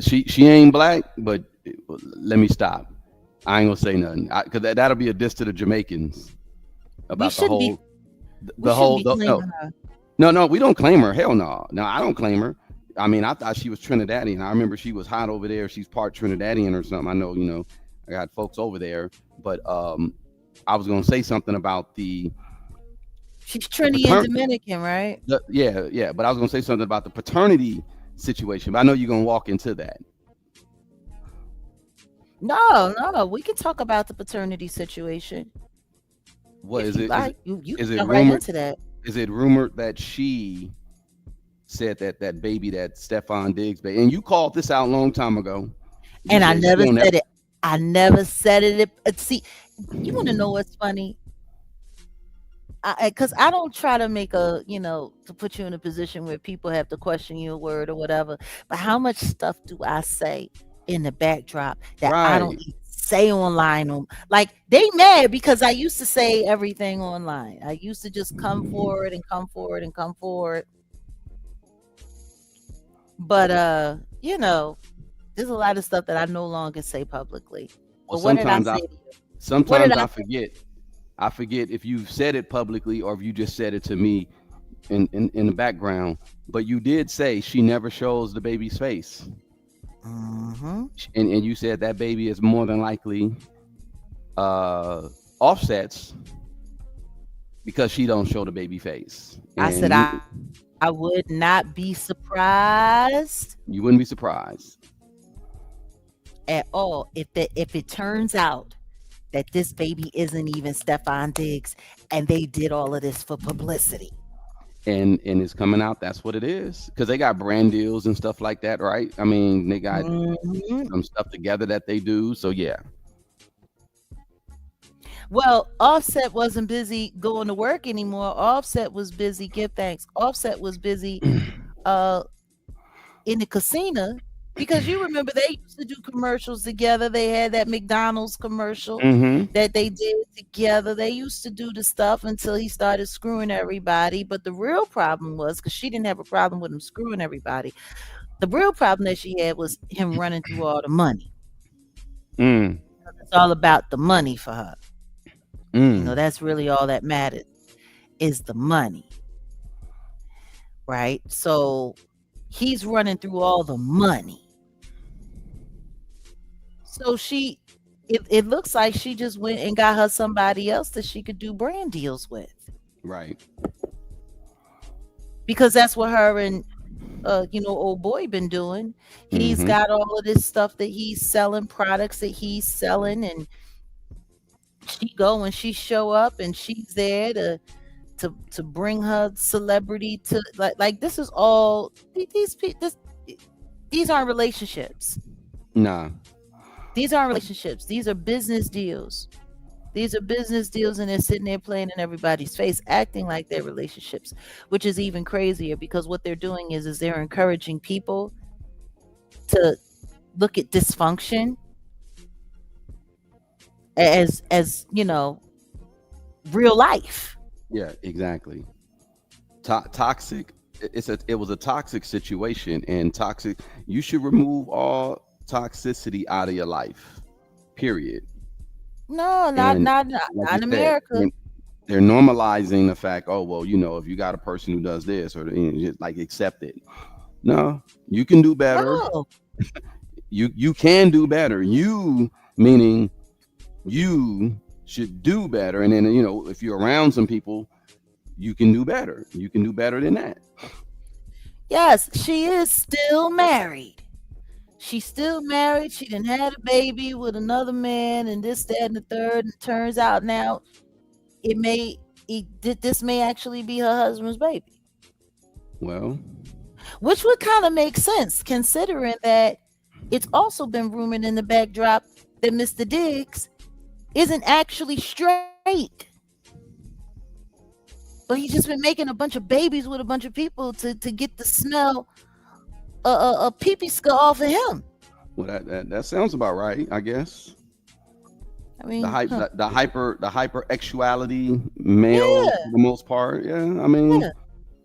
She ain't black, but let me stop. I ain't gonna say nothing because that'll be a diss to the Jamaicans we about the shouldn't be whole we the shouldn't whole be no claiming her. no, we don't claim her. Hell no. No, I don't claim her. I mean, I thought she was Trinidadian. I remember she was hot over there. She's part Trinidadian or something. I know, I got folks over there, but I was gonna say something about She's the Trini and patern Dominican, right? yeah, yeah, but I was gonna say something about the paternity situation. But I know you're gonna walk into that. No, no, we can talk about the paternity situation What if is you it? Is like. it You is can it jump right rumored? into that. Is it rumored that she said that baby, that Stefan Diggs baby, and you called this out a long time ago. You And I said she never don't ever said it. I never said it. See, you want to know what's funny? Because I don't try to make to put you in a position where people have to question your word or whatever. But how much stuff do I say in the backdrop that I don't right. even say online? Like they mad because I used to say everything online. I used to just come forward and come forward and come forward. But there's a lot of stuff that I no longer say publicly. Well, But what did I say to you? What did sometimes I I say? forget. I forget if you've said it publicly or if you just said it to me in the background. But you did say she never shows the baby's face, Hmm. and you said that baby is more than likely uh, Offsets because she don't show the baby face, I said and I would not be surprised you wouldn't be surprised. at all if it turns out that this baby isn't even Stefan Diggs and they did all of this for publicity. And it's coming out. That's what it is because they got brand deals and stuff like that, right? I mean, they got Hmm. some stuff together that they do. So yeah, Well, Offset wasn't busy going to work anymore. Offset was busy. Give thanks. Offset was busy uh in the casino because you remember they used to do commercials together. They had that McDonald's commercial hmm that they did together. They used to do the stuff until he started screwing everybody. But the real problem was because she didn't have a problem with him screwing everybody. The real problem that she had was him running through all the money. mm, It's all about the money for her. mm, That's really all that matters is the money, right? So he's running through all the money. So it looks like she just went and got her somebody else that she could do brand deals with right. because that's what her and old boy been doing. He's hmm got all of this stuff that he's selling, products that he's selling, and she go and she show up and she's there to bring her celebrity to like this is all these aren't relationships. Nah, These aren't relationships. These are business deals. These are business deals, and they're sitting there playing in everybody's face, acting like they're relationships, which is even crazier because what they're doing is they're encouraging people to look at dysfunction as real life. yeah, exactly. Toxic. It was a toxic situation, and toxic. You should remove all toxicity out of your life. Period. No, And like not you in said, America. they're normalizing the fact. Oh well, if you got a person who does this, or just like accept it. No, you can do better. No. You can do better. You meaning you should do better, and then if you're around some people, you can do better. You can do better than that. Yes, she is still married. She's still married. She done had a baby with another man, and this, that, and the third. And it turns out now it may this may actually be her husband's baby, Well, which would kind of make sense considering that it's also been rumored in the backdrop that Mr. Diggs isn't actually straight, but he's just been making a bunch of babies with a bunch of people to get the smell a pee pee skull off of him. well, that sounds about right, I guess. I The mean, hype, huh, the hyper male yeah, for the most part. Yeah, I mean, yeah.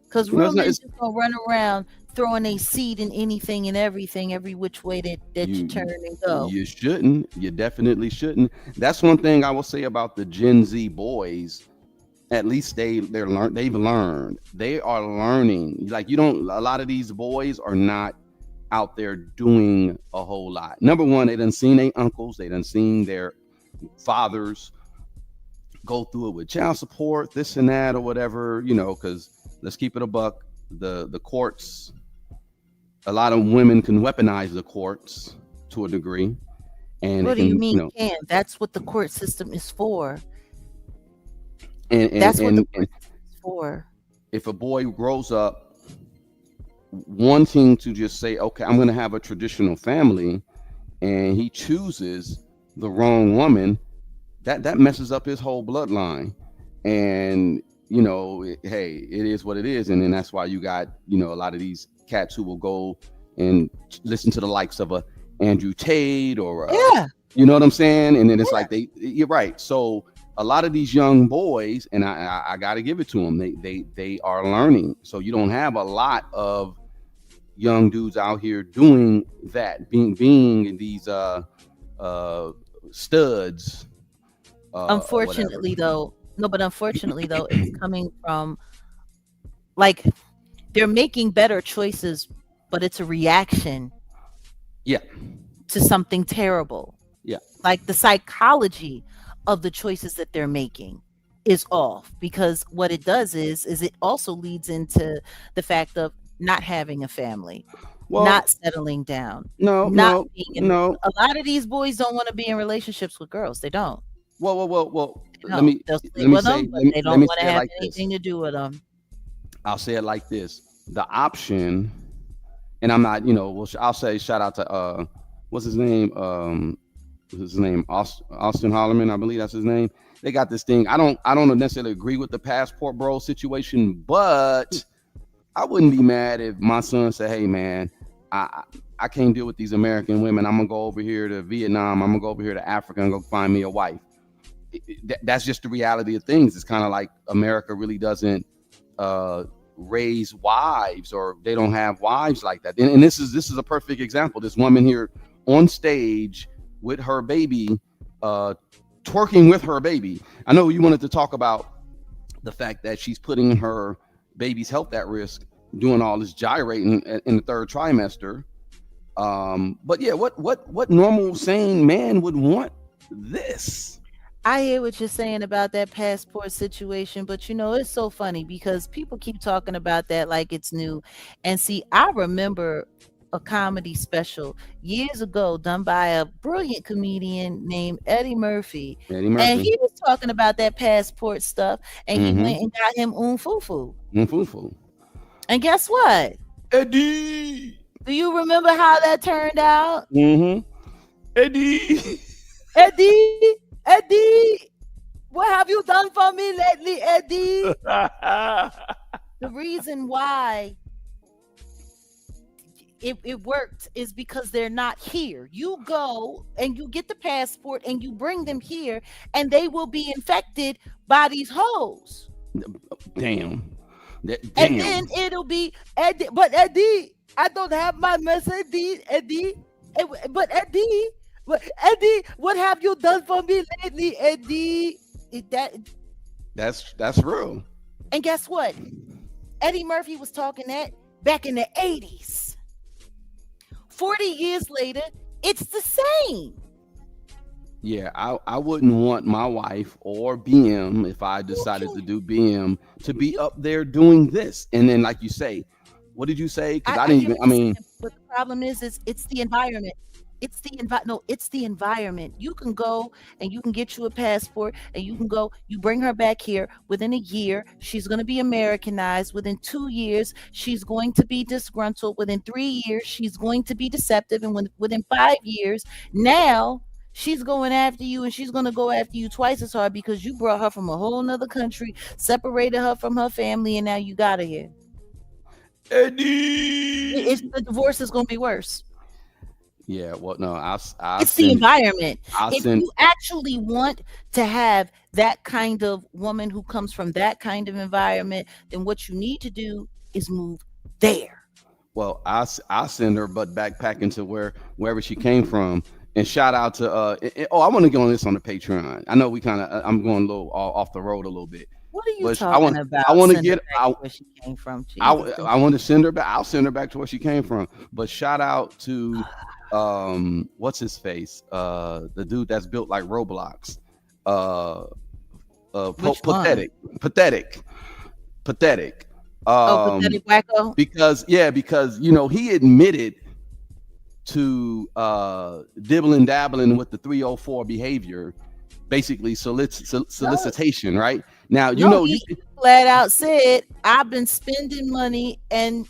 Because it's real not. men It's just gonna run around throwing a seed in anything and everything, every which way that you you turn and go. you shouldn't. You definitely shouldn't. That's one thing I will say about the Gen Z boys. At least they've learned. They are learning. Like you don't. A lot of these boys are not out there doing a whole lot. Number one, they done seen their uncles. They done seen their fathers go through it with child support, this and that, or whatever. Because let's keep it a buck. The courts. A lot of women can weaponize the courts to a degree, and What it do you can, mean can? That's what the court system is for. and and That's what the and, court and system is for. if a boy grows up wanting to just say, okay, I'm going to have a traditional family, and he chooses the wrong woman, that messes up his whole bloodline. And hey, it is what it is. And then that's why you got a lot of these cats who will go and listen to the likes of a Andrew Tate or Yeah, you know what I'm saying. And then it's yeah. like you're right. So a lot of these young boys, and I got to give it to them, they are learning. So you don't have a lot of young dudes out here doing that, being these uh studs or whatever. Unfortunately, though, no, but unfortunately, though, it's coming from like they're making better choices, but it's a reaction Yeah, to something terrible. yeah. Like the psychology of the choices that they're making is off because what it does is it also leads into the fact of not having a family, Well, not settling down, no, not no, being in no. a lot of these boys don't want to be in relationships with girls. They don't. Well. They Let don't. me They'll sleep let me with say them, but they let don't me want to say it have like this. anything to do with them. I'll say it like this: the option, and I'm not, well, I'll say shout out to what's his name? What's his name? Austin Hollerman, I believe that's his name. They got this thing. I don't necessarily agree with the passport bro situation, but I wouldn't be mad if my son said, "Hey, man, I I can't deal with these American women. I'm gonna go over here to Vietnam. I'm gonna go over here to Africa and go find me a wife." That's just the reality of things. It's kind of like America really doesn't uh, raise wives, or they don't have wives like that. And this is a perfect example. This woman here on stage with her baby, uh, twerking with her baby. I know you wanted to talk about the fact that she's putting her baby's health at risk, doing all this gyrating in the third trimester. But yeah, what normal sane man would want this? I hear what you're saying about that passport situation, but it's so funny because people keep talking about that like it's new. And see, I remember a comedy special years ago done by a brilliant comedian named Eddie Murphy. Eddie And Murphy. he was talking about that passport stuff and he Mm-hmm. went and got him fufu. Mfufu. And guess what? Eddie. Do you remember how that turned out? Mm-hmm. Eddie. Eddie, Eddie, what have you done for me lately, Eddie? The reason why it worked is because they're not here. You go and you get the passport and you bring them here, and they will be infected by these hoes. Damn. And then Damn. it'll be Eddie. But Eddie, I don't have my message, Eddie. But Eddie, Eddie, what have you done for me lately, Eddie? That That's real. and guess what? Eddie Murphy was talking that back in the 80s. 40 years later, it's the same. Yeah, I wouldn't want my wife or BM, if I decided to Okay. do BM, to be up there doing this. And then, like you say, what did you say? Because I I didn't hear even. what I you're mean, saying, but the problem is it's the environment. It's the environment. You can go and you can get you a passport and you can go, you bring her back here within a year, she's going to be Americanized. Within 2 years, she's going to be disgruntled. Within 3 years, she's going to be deceptive. And within 5 years, now she's going after you and she's going to go after you twice as hard because you brought her from a whole nother country, separated her from her family, and now you got her here. It's Eddie. the divorce is going to be worse. Yeah, well, no, I'll It's the send it. environment. I'll If send. you actually want to have that kind of woman who comes from that kind of environment, then what you need to do is move there. Well, I'll send her butt backpacking to wherever she came from. And shout out to oh, I want to get on this on the Patreon. I know we kind of I'm going a little off the road a little bit, What are you but talking I about? want to Send her get back to where she came from. Jesus. I want to send her back. I'll send her back to where she came from. But shout out to what's his face? The dude that's built like Roblox. Uh Which one? pathetic. Pathetic. Pathetic. Oh, Um pathetic wacko. because he admitted to dibbling dabbling with the 304 behavior, basically No, solicitation, right? Now, no, you he flat out said, I've been spending money and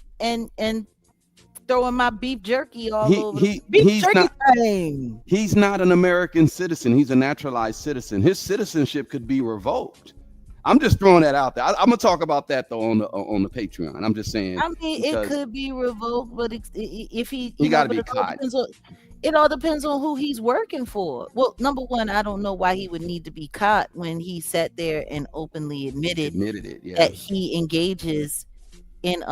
throwing my beef jerky all he over the he beef he's jerky not thing. he's not an American citizen. He's a naturalized citizen. His citizenship could be revoked. I'm just throwing that out there. I'm gonna talk about that though on the Patreon. I'm just saying I mean, it because could be revoked, but if he, he got to but be caught, it all depends on who he's working for. Well, number one, I don't know why he would need to be caught when he sat there and openly admitted admitted it. Yeah. that he engages in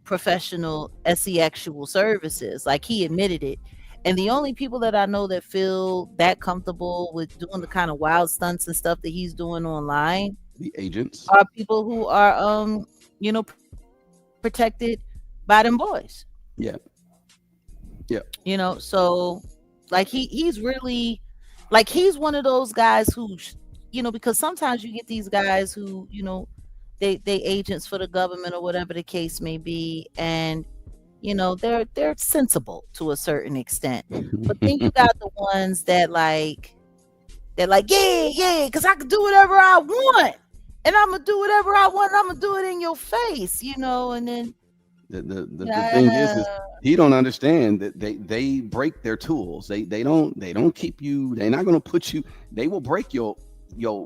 professional sexual services. Like he admitted it. And the only people that I know that feel that comfortable with doing the kind of wild stunts and stuff that he's doing online The agents. are people who are protected by them boys. Yeah. Yeah. So like he's really like he's one of those guys who because sometimes you get these guys who they agents for the government or whatever the case may be, and they're sensible to a certain extent, but then you got the ones that like yeah because I can do whatever I want, and I'm gonna do whatever I want, and I'm gonna do it in your face, and then The thing is uh, he don't understand that they break their tools. They don't keep you. They're not gonna put you. They will break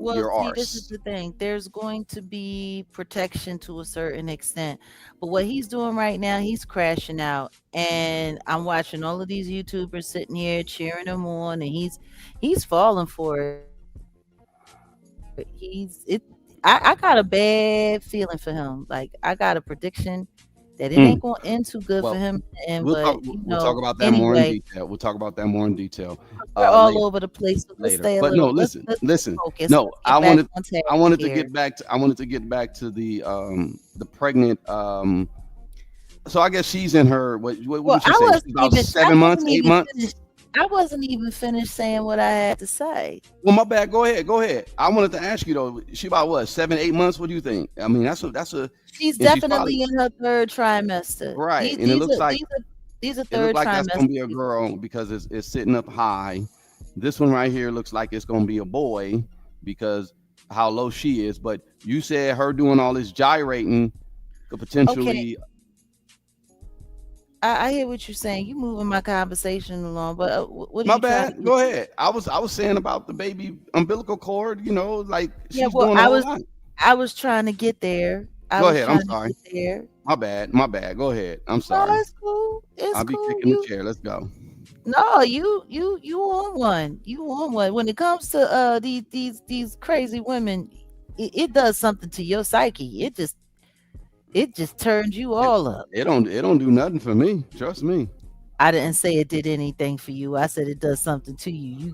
well, your see, this is arse. the thing. There's going to be protection to a certain extent. But what he's doing right now, he's crashing out. And I'm watching all of these YouTubers sitting here cheering him on, and he's falling for it. I got a bad feeling for him. Like I got a prediction that it ain't gonna end too good for him. Mm. And but Well, we'll talk about that anyway, more in detail. We'll talk about that more in detail we're all later. over the place. So let's Later. stay a But little. no, listen, Let's get listen. focused. No, Let's get back on task I wanted to here. get back to I wanted to get back to the pregnant. So I guess she's in her what Well, did you say? She's about I 7 months, wasn't eight even months. finished. I wasn't even finished saying what I had to say. Well, my bad. Go ahead. Go ahead. I wanted to ask you though. She about what 7, 8 months? What do you think? I mean, that's a She's and she's probably definitely in her third trimester. right. These And it these looks are like these are these are it looked third like that's trimester gonna be a people. girl because it's sitting up high. This one right here looks like it's gonna be a boy because how low she is. But you said her doing all this gyrating could Okay, potentially. I hear what you're saying. You moving my conversation along, but what are My you trying to bad. get Go to? ahead. I was saying about the baby umbilical cord. Like Yeah, she's well, doing a whole lot. I was trying to get there. I Go was ahead. I'm trying to sorry. get there. My bad. My bad. Go ahead. I'm No, sorry. it's cool. It's I'll be cool. kicking the chair. Let's go. No, you on one. You on one. When it comes to these crazy women, it does something to your psyche. It just It just turned you It all up. it don't do nothing for me. Trust me. I didn't say it did anything for you. I said it does something to you. You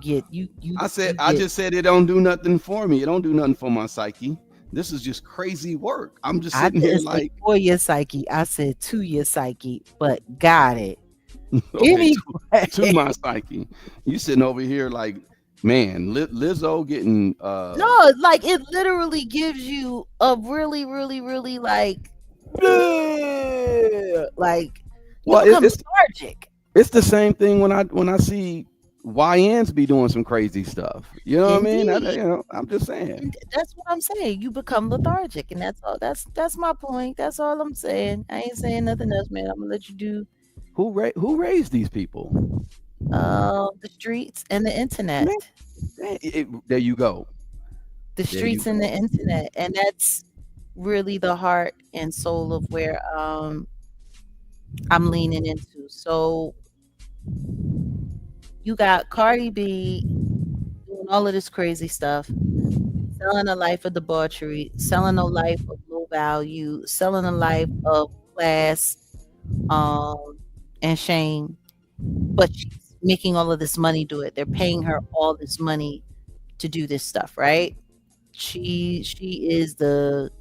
I get. just said it don't do nothing for me. It don't do nothing for my psyche. This is just crazy work. I'm just I sitting here didn't say like, for your psyche. I said to your psyche, but got it. okay, to Anyway. my psyche. You sitting over here like, man, Lizzo getting No, like it literally gives you a really, really, really like, like you well, become lethargic. it's the same thing when I see YNs be doing some crazy stuff. You know what I mean? Indeed. I'm just saying. And that's what I'm saying. You become lethargic, and that's all. That's my point. That's all I'm saying. I ain't saying nothing else, man. I'm gonna let you do Who raised these people? the streets and the Man, internet. there you go. The There you streets and the go. internet, and that's really the heart and soul of where I'm leaning into. So you got Cardi B doing all of this crazy stuff, selling a life of debauchery, selling a life of low value, selling a life of class, um, and shame, but she's making all of this money do it. They're paying her all this money to do this stuff, right? She is the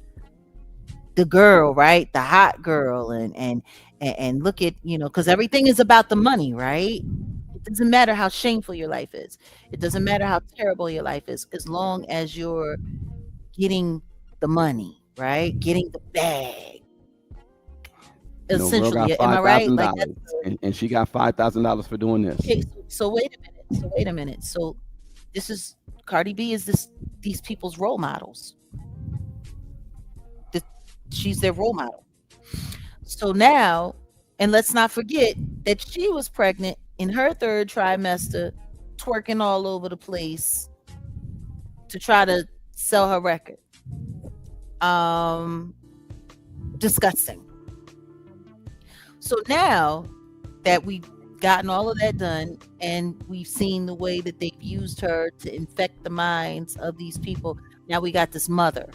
girl, right? The hot girl, and look at, because everything is about the money, right? It doesn't matter how shameful your life is. It doesn't matter how terrible your life is, as long as you're getting the money, right? Getting the bag. Girl got Essentially, am I five right? thousand Like that's dollars, and she got $5,000 for doing this. okay. So wait a minute. So wait a minute. So this is Cardi B is these people's role models. Th- She's their role model. So now, and let's not forget that she was pregnant in her third trimester, twerking all over the place to try to sell her record. Um, Disgusting. So now that we've gotten all of that done and we've seen the way that they've used her to infect the minds of these people, now we got this mother.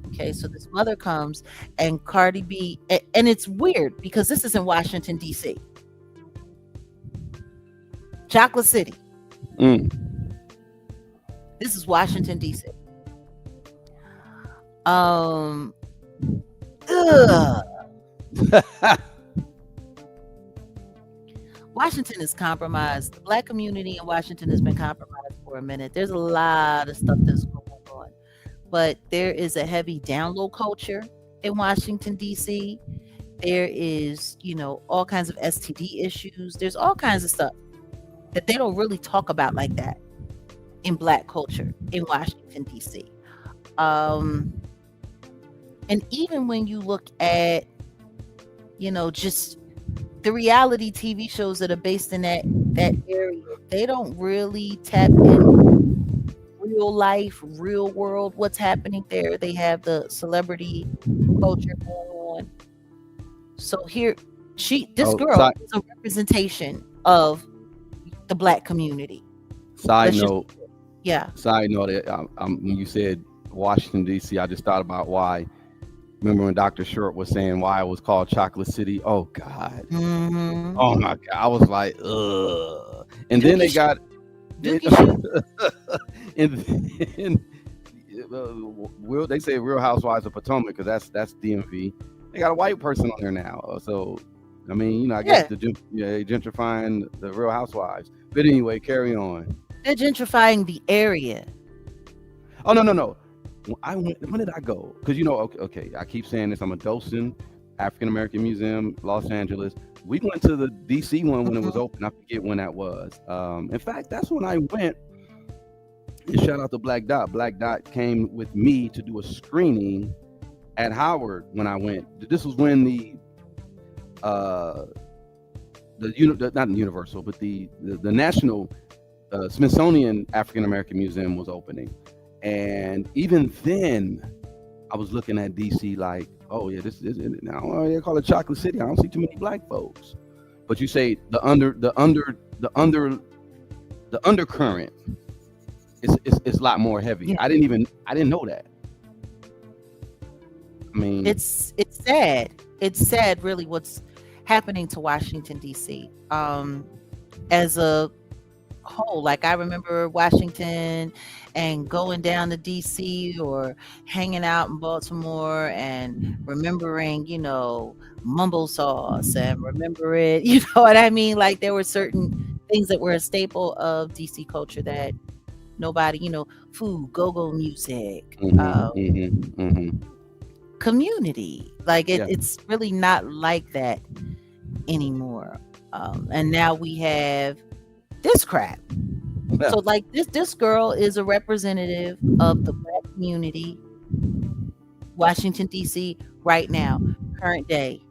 Okay, so this mother comes and Cardi B, and it's weird because this is in Washington, D.C., Chocolate City. Mm. This is Washington, D.C. Um, ugh. Washington is compromised. The Black community in Washington has been compromised for a minute. There's a lot of stuff that's going on, but there is a heavy download culture in Washington, D.C. There is, all kinds of STD issues. There's all kinds of stuff that they don't really talk about like that in Black culture in Washington, D.C. And even when you look at, just the reality TV shows that are based in that area, they don't really tap in real life, real world, what's happening there. They have the celebrity culture going on. So here, this Oh, girl is a representation of the Black community. side Let's just, note. yeah. Side note. When you said Washington D.C., I just thought about why. Remember when Dr. Short was saying why it was called Chocolate City? Oh God. Mm-hmm. Oh my God. I was like, ugh. And then they got Dookie shoot. and they say Real Housewives of Potomac because that's DMV. They got a white person on there now. So I mean, I guess Yeah, gentrifying the Real Housewives. But anyway, carry on. they're gentrifying the area. Oh no. When did I go? Because okay, I keep saying this. I'm a docent, African American Museum, Los Angeles. We went to the DC one when it was Mhm. open. I forget when that was. In fact, that's when I went. And shout out to Black Dot. Black Dot came with me to do a screening at Howard when I went. This was when uh not Universal, but the National Smithsonian African American Museum was opening. And even then, I was looking at DC like, oh yeah, this is now. Oh, they call it Chocolate City. I don't see too many Black folks. But you say the undercurrent is a lot more heavy. Yeah. I didn't know that. I mean, It's sad. It's sad, really, what's happening to Washington D.C. As a whole. Like I remember Washington and going down to DC or hanging out in Baltimore and remembering, mumble sauce and remember it, you know what I mean? Like there were certain things that were a staple of DC culture that nobody, food, go-go music, community. Like yeah, it's really not like that anymore. And now we have this crap. yeah. So like this girl is a representative of the black community, Washington D.C. right now, current day.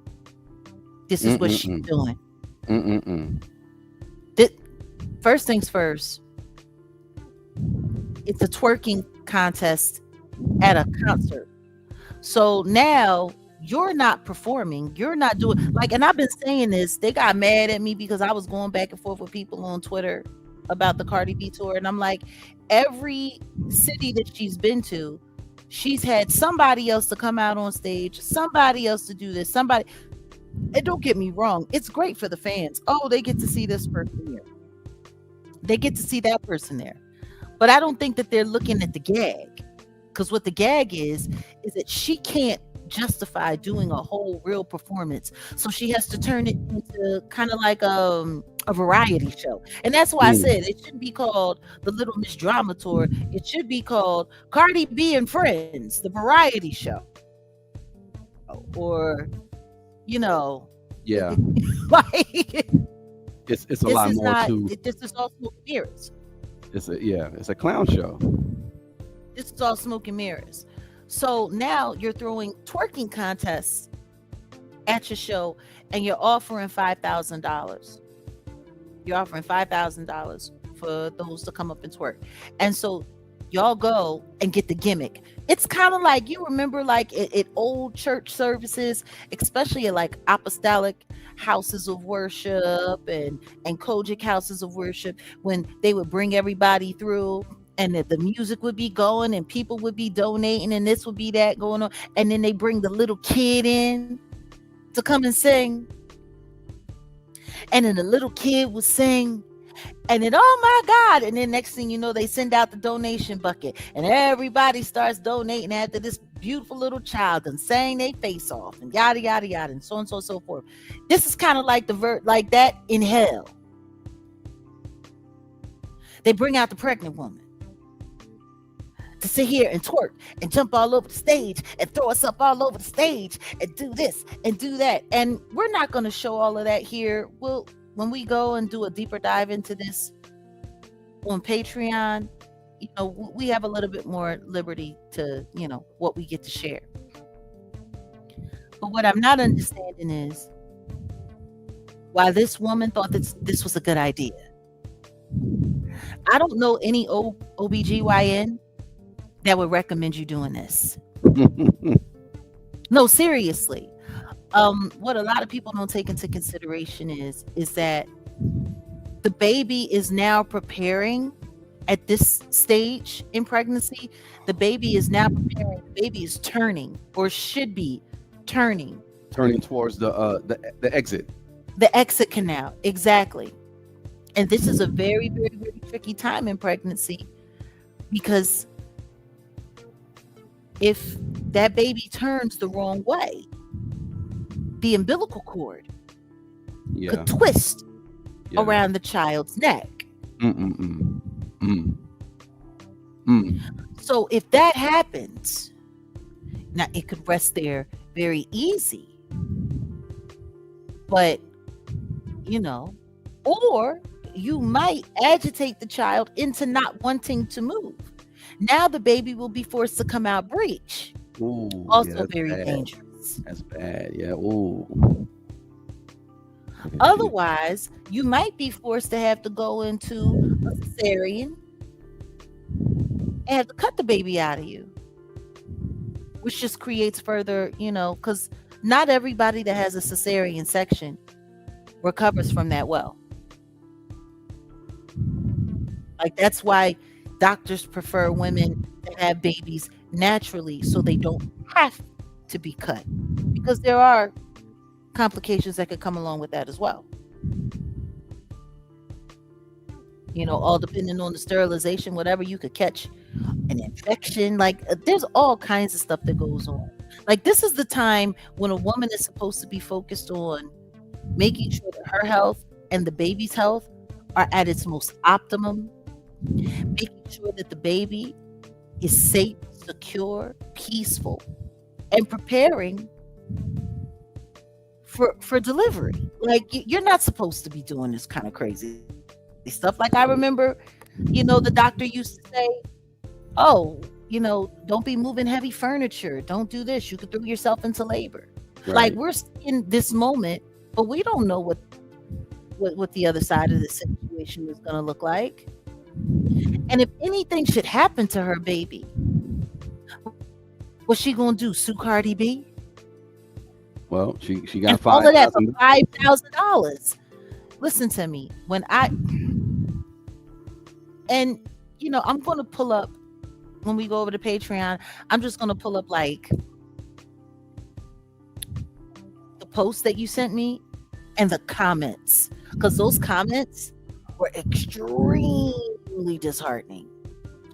This is what she's Mm-mm-mm. doing. Mm-mm-mm. Th- First things first, it's a twerking contest at a concert. So now you're not performing. You're not doing like, and I've been saying this. They got mad at me because I was going back and forth with people on Twitter about the Cardi B tour. And I'm like, every city that she's been to, she's had somebody else to come out on stage, somebody else to do this, somebody. And don't get me wrong, it's great for the fans. Oh, they get to see this person here. They get to see that person there. But I don't think that they're looking at the gag. Because what the gag is that she can't justify doing a whole real performance. So she has to turn it into kind of like a variety show. And that's why I Mm. said it shouldn't be called the Little Miss Drama Tour. It should be called Cardi B and Friends, the variety show. Or, you know, Yeah, like it's a this lot is more not, to. this is all smoke and mirrors. It's a clown show. This is all smoke and mirrors. So now you're throwing twerking contests at your show and you're offering $5,000. You're offering $5,000 for those to come up and twerk. And so y'all go and get the gimmick. It's kind of like, you remember like at old church services, especially at like apostolic houses of worship and Kojic houses of worship, when they would bring everybody through and the music would be going and people would be donating and this would be that going on. And then they bring the little kid in to come and sing. And then the little kid would sing. And then, oh my God. And then next thing you know, they send out the donation bucket. And everybody starts donating after this beautiful little child and sang their face off and yada, yada, yada, and so on, so forth. This is kind of like like that in hell. They bring out the pregnant woman to sit here and twerk and jump all over the stage and throw us up all over the stage and do this and do that. And we're not going to show all of that here. When we go and do a deeper dive into this on Patreon, we have a little bit more liberty to, what we get to share. But what I'm not understanding is why this woman thought that this was a good idea. I don't know any OBGYN that would recommend you doing this. No, seriously. What a lot of people don't take into consideration is that the baby is now preparing at this stage in pregnancy. The baby is now preparing. The baby is turning, or should be turning towards the exit. the exit canal. Exactly. And this is a very, very, very tricky time in pregnancy, because if that baby turns the wrong way, the umbilical cord Yeah. could twist Yeah. around the child's neck. Mm-mm-mm. Mm. Mm. So if that happens, now it could rest there very easy. But, or you might agitate the child into not wanting to move. Now the baby will be forced to come out breech. Ooh, yeah, Also that's very bad. dangerous. That's bad. Yeah. Ooh. Otherwise, you might be forced to have to go into a cesarean and have to cut the baby out of you, which just creates further, because not everybody that has a cesarean section recovers from that well. Like, that's why doctors prefer women that have babies naturally, so they don't have to be cut, because there are complications that could come along with that as well. All depending on the sterilization, whatever, you could catch an infection. Like, there's all kinds of stuff that goes on. Like, this is the time when a woman is supposed to be focused on making sure that her health and the baby's health are at its most optimum, making sure that the baby is safe, secure, peaceful, and preparing for delivery. Like, you're not supposed to be doing this kind of crazy stuff. Like, I remember, the doctor used to say, oh, don't be moving heavy furniture. Don't do this. You could throw yourself into labor. Like, Right. we're in this moment, but we don't know what the other side of the situation is going to look like. And if anything should happen to her baby, what's she going to do? Sue Cardi B? Well, she And got all of that for 5,000. $5,000. Listen to me. And I'm going to pull up, when we go over to Patreon, I'm just going to pull up like the post that you sent me and the comments, because those comments were extremely disheartening.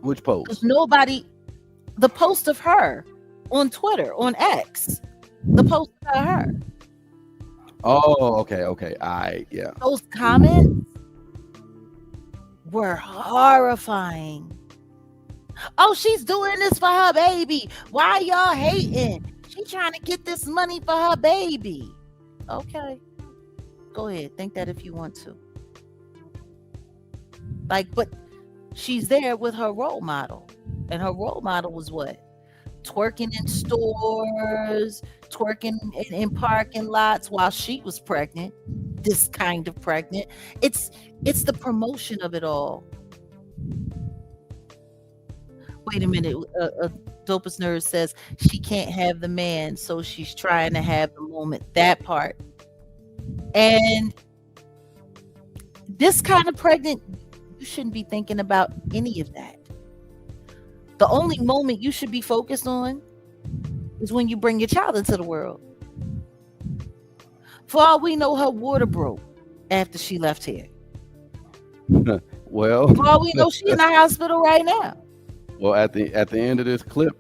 Which Because post? the post of her on Twitter, on X, the post about her, Oh, okay. Yeah. those comments were horrifying. Oh, she's doing this for her baby. Why y'all hating? She trying to get this money for her baby. Okay, go ahead. Think that if you want to. Like, but she's there with her role model. And her role model was what? Twerking in stores, twerking in parking lots while she was pregnant. This kind of pregnant. It's the promotion of it all. Wait a minute. Dopest Nerd says she can't have the man, so she's trying to have the moment. That part. And this kind of pregnant, you shouldn't be thinking about any of that. The only moment you should be focused on is when you bring your child into the world. For all we know, her water broke after she left here. Well, For all we know, she's in the hospital right now. well, at the end of this clip,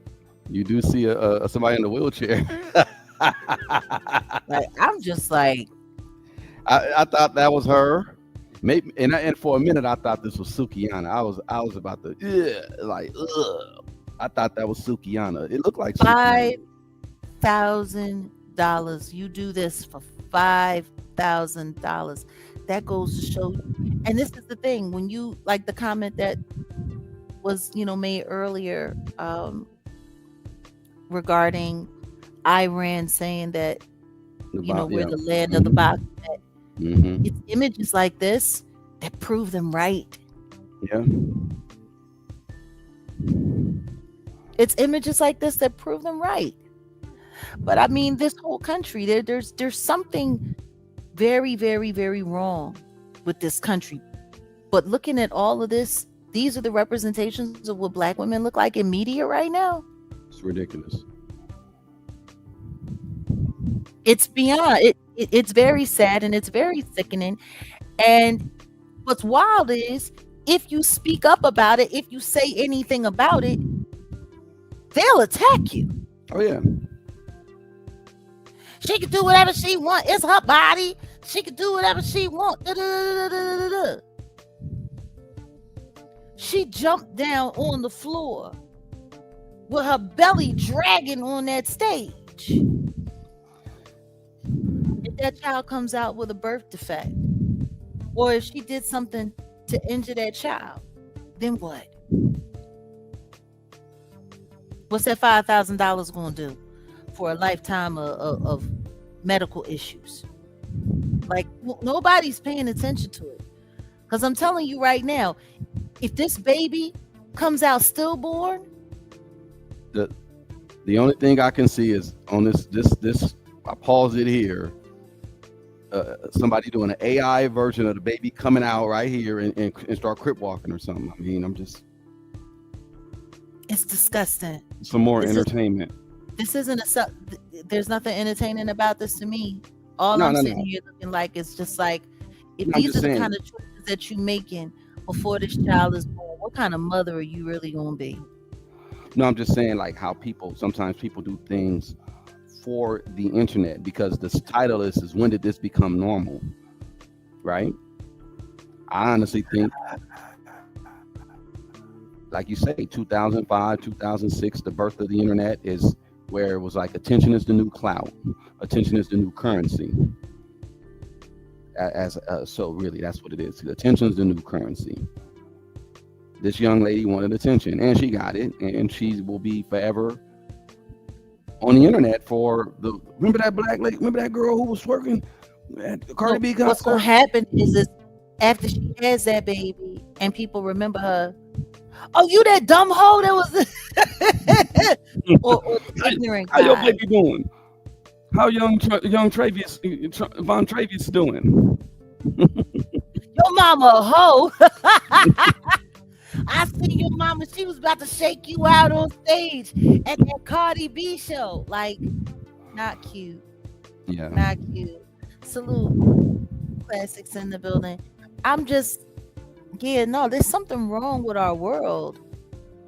you do see a somebody in a wheelchair. Like, I'm just like, I thought that was her. Maybe, and for a minute I thought this was Sukiana. I was about to ugh. I thought that was Sukiana. It looked like Sukiana. $5,000. You do this for $5,000. That goes to show you. And this is the thing, when you, like the comment that was made earlier, regarding Iran saying that we're the land of the box. Mm-hmm. It's images like this that prove them right. Yeah. It's images like this that prove them right. But I mean, this whole country, there's something very, very, very wrong with this country. But looking at all of this, these are the representations of what Black women look like in media right now. It's ridiculous. It's beyond it. It's very sad and it's very sickening. And what's wild is, if you speak up about it, if you say anything about it, they'll attack you. Oh yeah. She can do whatever she want. It's her body. She can do whatever she want. She jumped down on the floor with her belly dragging on that stage. If that child comes out with a birth defect, or if she did something to injure that child, then what? What's that $5,000 going to do for a lifetime of medical issues? Like, nobody's paying attention to it. Because I'm telling you right now, if this baby comes out stillborn, the only thing I can see is on this. I pause it here. Somebody doing an AI version of the baby coming out right here and start crip walking or something. I mean, I'm just it's disgusting. some more This is- entertainment. This isn't there's nothing entertaining about this to me. All No, I'm no, sitting no. here looking like is just like, if No, I'm these just are the saying. kind of choices that you making before this child is born, what kind of mother are you really gonna be? No, I'm just saying like how people sometimes people do things for the internet because the title is when did this become normal, right? I honestly think, like you say, 2005, 2006, the birth of the internet is where it was like attention is the new clout, attention is the new currency. So really, that's what it is. Attention is the new currency. This young lady wanted attention, and she got it, and she will be forever on the internet for the. Remember that black lady? Remember that girl who was twerking at the Cardi No, B what's gonna concert? happen is after she has that baby and people remember her, oh, you that dumb hoe that was, or the how, ignorant how your guy. baby doing? How young Travis Von Travis doing? Your mama a hoe. I seen your mama. She was about to shake you out on stage at that Cardi B show. Like, not cute. Yeah. Not cute. Salute. Classics in the building. I'm just, yeah, no, there's something wrong with our world.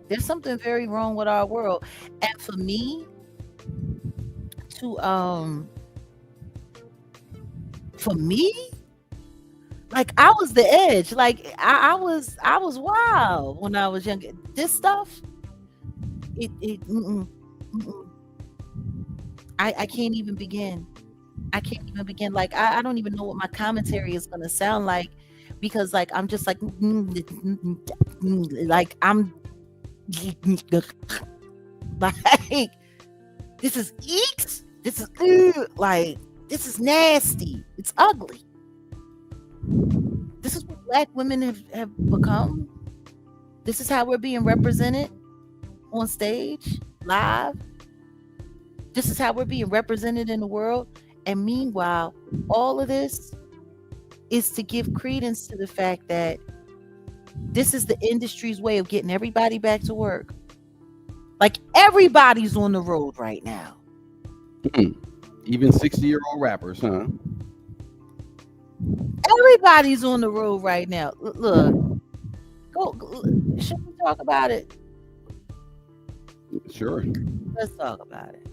There's something very wrong with our world. And for me to, for me, like I was the edge. Like I was wild when I was younger. This stuff, mm-mm. I can't even begin. I can't even begin. Like I don't even know what my commentary is gonna sound like because like I'm just like like I'm like this is eeks. This is like this is nasty. It's ugly. This is what black women have become. This is how we're being represented on stage, live. This is how we're being represented in the world. And meanwhile, all of this is to give credence to the fact that this is the industry's way of getting everybody back to work. Like everybody's on the road right now. Even 60-year-old rappers, huh? Everybody's on the road right now. Look, should we talk about it? Sure. Let's talk about it.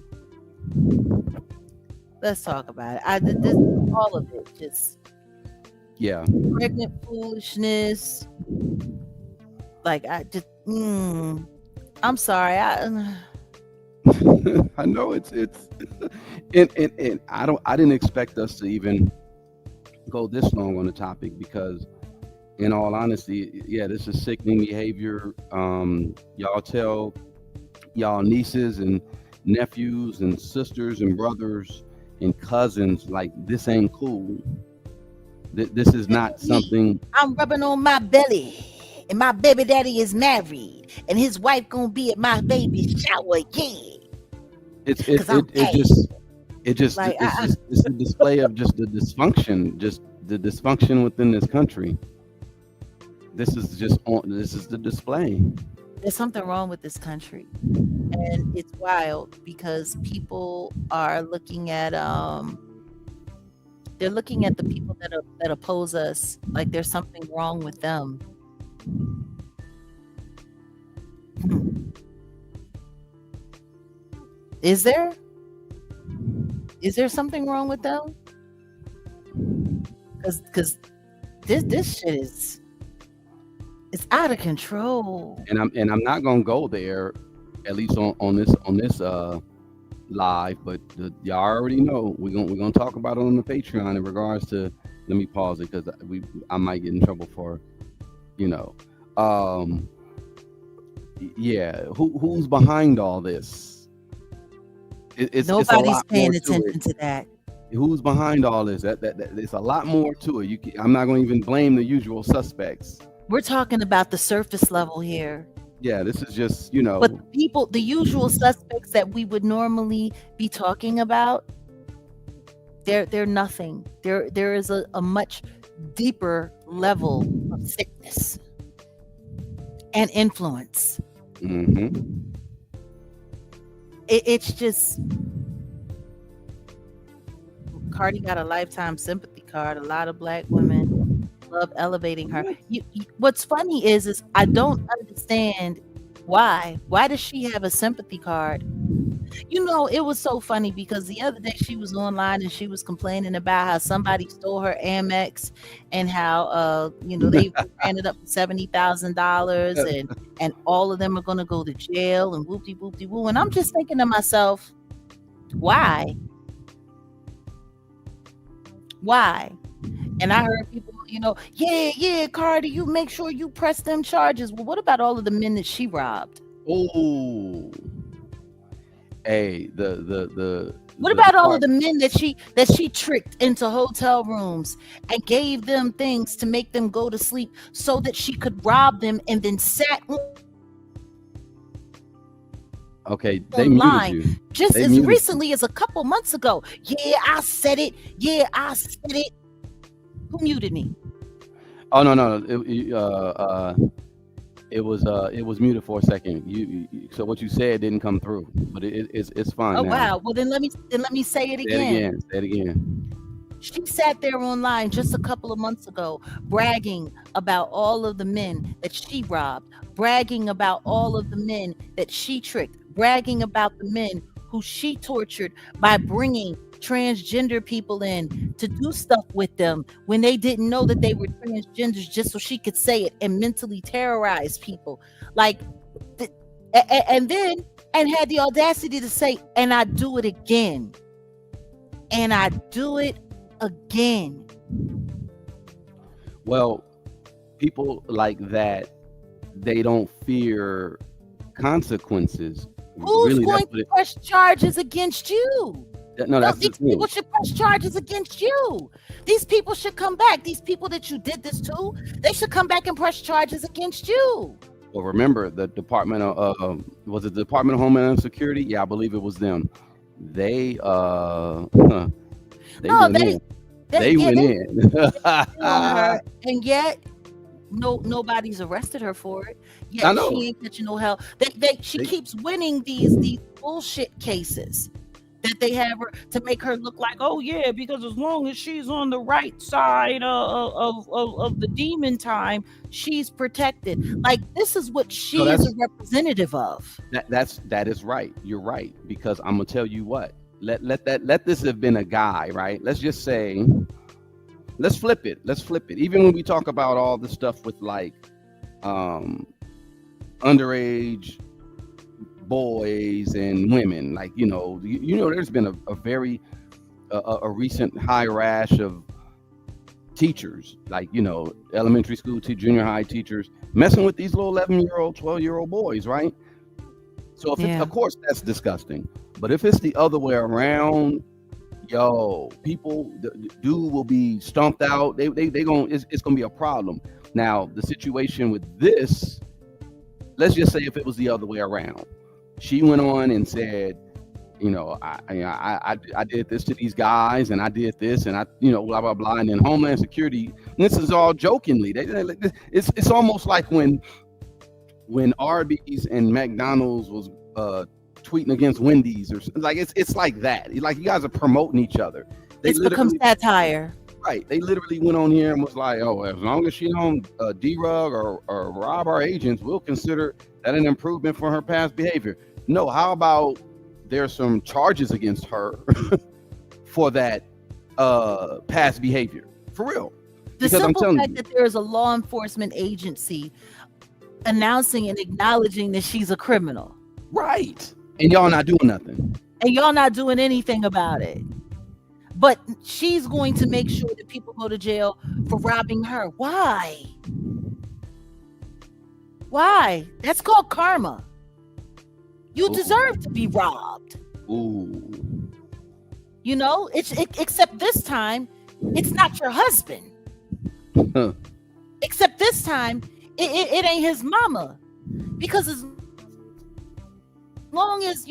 Let's talk about it. I did this, all of it, just Yeah. pregnant foolishness. Like I just, I'm sorry. I know it's and I didn't expect us to even go this long on the topic because in all honesty, yeah, this is sickening behavior. Y'all tell y'all nieces and nephews and sisters and brothers and cousins like this ain't cool. This is not something. I'm rubbing on my belly, and my baby daddy is married, and his wife gonna be at my baby shower again. It's Cause I'm it bad. just Like it's a display of just the dysfunction, just the dysfunction within this country. This is the display. there's something wrong with this country, and it's wild because people are looking at they're looking at the people that oppose us like there's something wrong with them. Hmm. Is there? Is there something wrong with them? Because this shit is it's out of control. And I'm not gonna go there, at least on this live. But y'all already know we're gonna talk about it on the Patreon in regards to. Let me pause it because I might get in trouble for, you know, um, yeah. Who's behind all this? It's a Nobody's lot more paying to it. attention to that. Who's behind all this? That it's a lot more to it. I'm not going to even blame the usual suspects. We're talking about the surface level here. Yeah, this is just But the people, the usual suspects that we would normally be talking about, they're nothing. There is a much deeper level of sickness and influence. hmm it's just Cardi got a lifetime sympathy card. A lot of black women love elevating her. What? What's funny is I don't understand why. Why does she have a sympathy card? It was so funny because the other day she was online and she was complaining about how somebody stole her Amex and how they ran it up to $70,000 and all of them are gonna go to jail and whoopty whoopty woo. And I'm just thinking to myself, why? Why? And I heard people, yeah, Cardi, you make sure you press them charges. Well, what about all of the men that she robbed? Oh, hey, What about all of the men that she tricked into hotel rooms and gave them things to make them go to sleep so that she could rob them and then sat okay, they muted you. Just as recently as a couple months ago. Yeah, I said it. Who muted me? Oh no. It was muted for a second. So what you said didn't come through, but it's fine. Oh now. wow. Well then let me say it again. Say it again. She sat there online just a couple of months ago bragging about all of the men that she robbed, bragging about all of the men that she tricked, bragging about the men who she tortured by bringing transgender people in to do stuff with them when they didn't know that they were transgenders, just so she could say it and mentally terrorize people. And had the audacity to say, and I do it again. And I do it again. Well, people like that, they don't fear consequences. Who's really, going to press charges against you? No, that's these people should press charges against you. These people should come back. These people that you did this to, they should come back and press charges against you. Well, remember the Department of was it the Department of Homeland Security? Yeah, I believe it was them. They went in. And yet nobody's arrested her for it. Yet she ain't catching no hell. She keeps winning these bullshit cases that they have her to make her look like, oh yeah, because as long as she's on the right side of the demon time, she's protected. Like, this is what she is a representative of. That is right. You're right, because I'm gonna tell you what. Let this have been a guy, right? Let's just say, let's flip it. Even when we talk about all the stuff with like underage boys and women, like there's been a very recent high rash of teachers, like elementary school to junior high teachers messing with these little 11-year-old 12-year-old boys, right? So if of course that's disgusting, but if it's the other way around, people will be stomped out. It's gonna be a problem. Now the situation with this, let's just say if it was the other way around, she went on and said, I did this to these guys, and I did this, and I, blah blah blah, and then Homeland Security. This is all jokingly. It's almost like when Arby's and McDonald's was tweeting against Wendy's, or like it's like that. Like, you guys are promoting each other. It's become satire. Right. They literally went on here and was like, oh, as long as she don't derug or rob our agents, we'll consider that an improvement for her past behavior. No, how about there's some charges against her for that past behavior? For real. The simple fact that there is a law enforcement agency announcing and acknowledging that she's a criminal. Right. And y'all not doing nothing. And y'all not doing anything about it. But she's going to make sure that people go to jail for robbing her. Why? Why? That's called karma. You deserve to be robbed. Ooh. Except this time, it's not your husband. Except this time, it ain't his mama. Because as long as,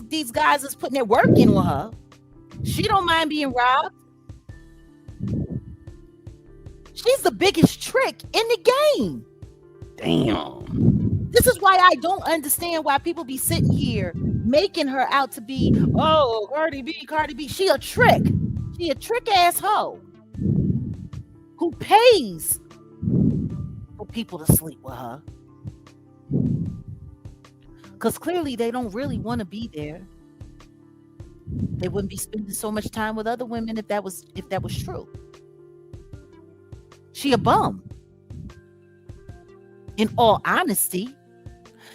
these guys is putting their work in with her, she don't mind being robbed. She's the biggest trick in the game. Damn. This is why I don't understand why people be sitting here making her out to be, oh, Cardi B, Cardi B. She a trick. She a trick ass hoe who pays for people to sleep with her. Because clearly they don't really want to be there. They wouldn't be spending so much time with other women if that was true. She a bum. In all honesty,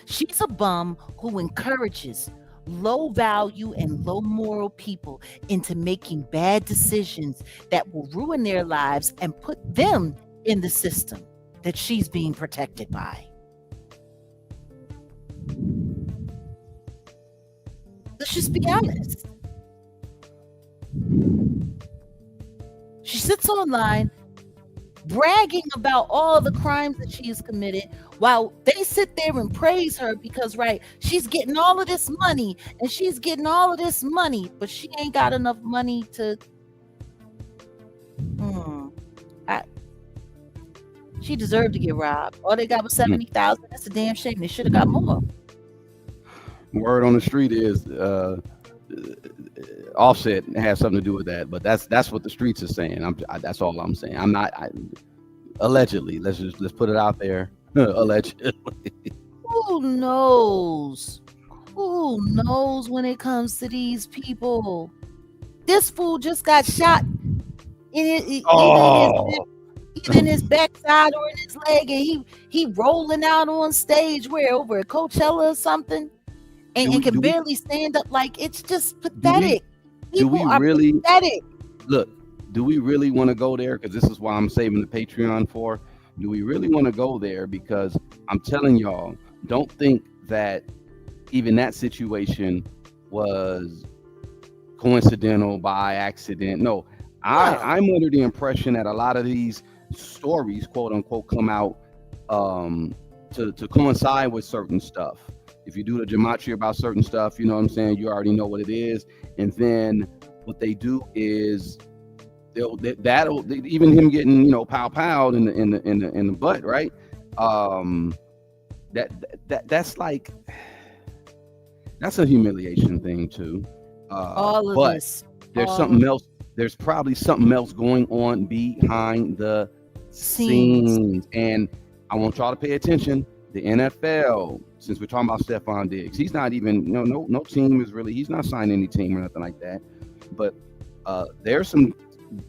she's a bum who encourages low value and low moral people into making bad decisions that will ruin their lives and put them in the system that she's being protected by. Let's just be honest. She sits online bragging about all the crimes that she has committed while they sit there and praise her because, right, she's getting all of this money and she's getting all of this money, but she ain't got enough money to she deserved to get robbed. All they got was 70,000. That's a damn shame. They should have got more. Word on the street is Offset has something to do with that, but that's what the streets are saying. That's all I'm saying. I'm not allegedly. Let's put it out there. Allegedly. Who knows? Who knows when it comes to these people? This fool just got shot either in his backside or in his leg, and he rolling out on stage where over at Coachella or something, and can barely stand up. Like, it's just pathetic. People are pathetic. Look, do we really want to go there? Because this is why I'm saving the Patreon for. Do we really want to go there? Because I'm telling y'all, don't think that even that situation was coincidental, by accident. No, I'm under the impression that a lot of these stories, quote unquote, come out to coincide with certain stuff. If you do the gematria about certain stuff, you know what I'm saying, you already know what it is. And then what they do is that'll even him getting, pow in the butt, right? That's like, that's a humiliation thing too. All of this. There's something else. There's probably something else going on behind the scenes. And I want y'all to pay attention. The NFL, since we're talking about Stephon Diggs, he's not even, no team is really, he's not signed any team or nothing like that. But there's some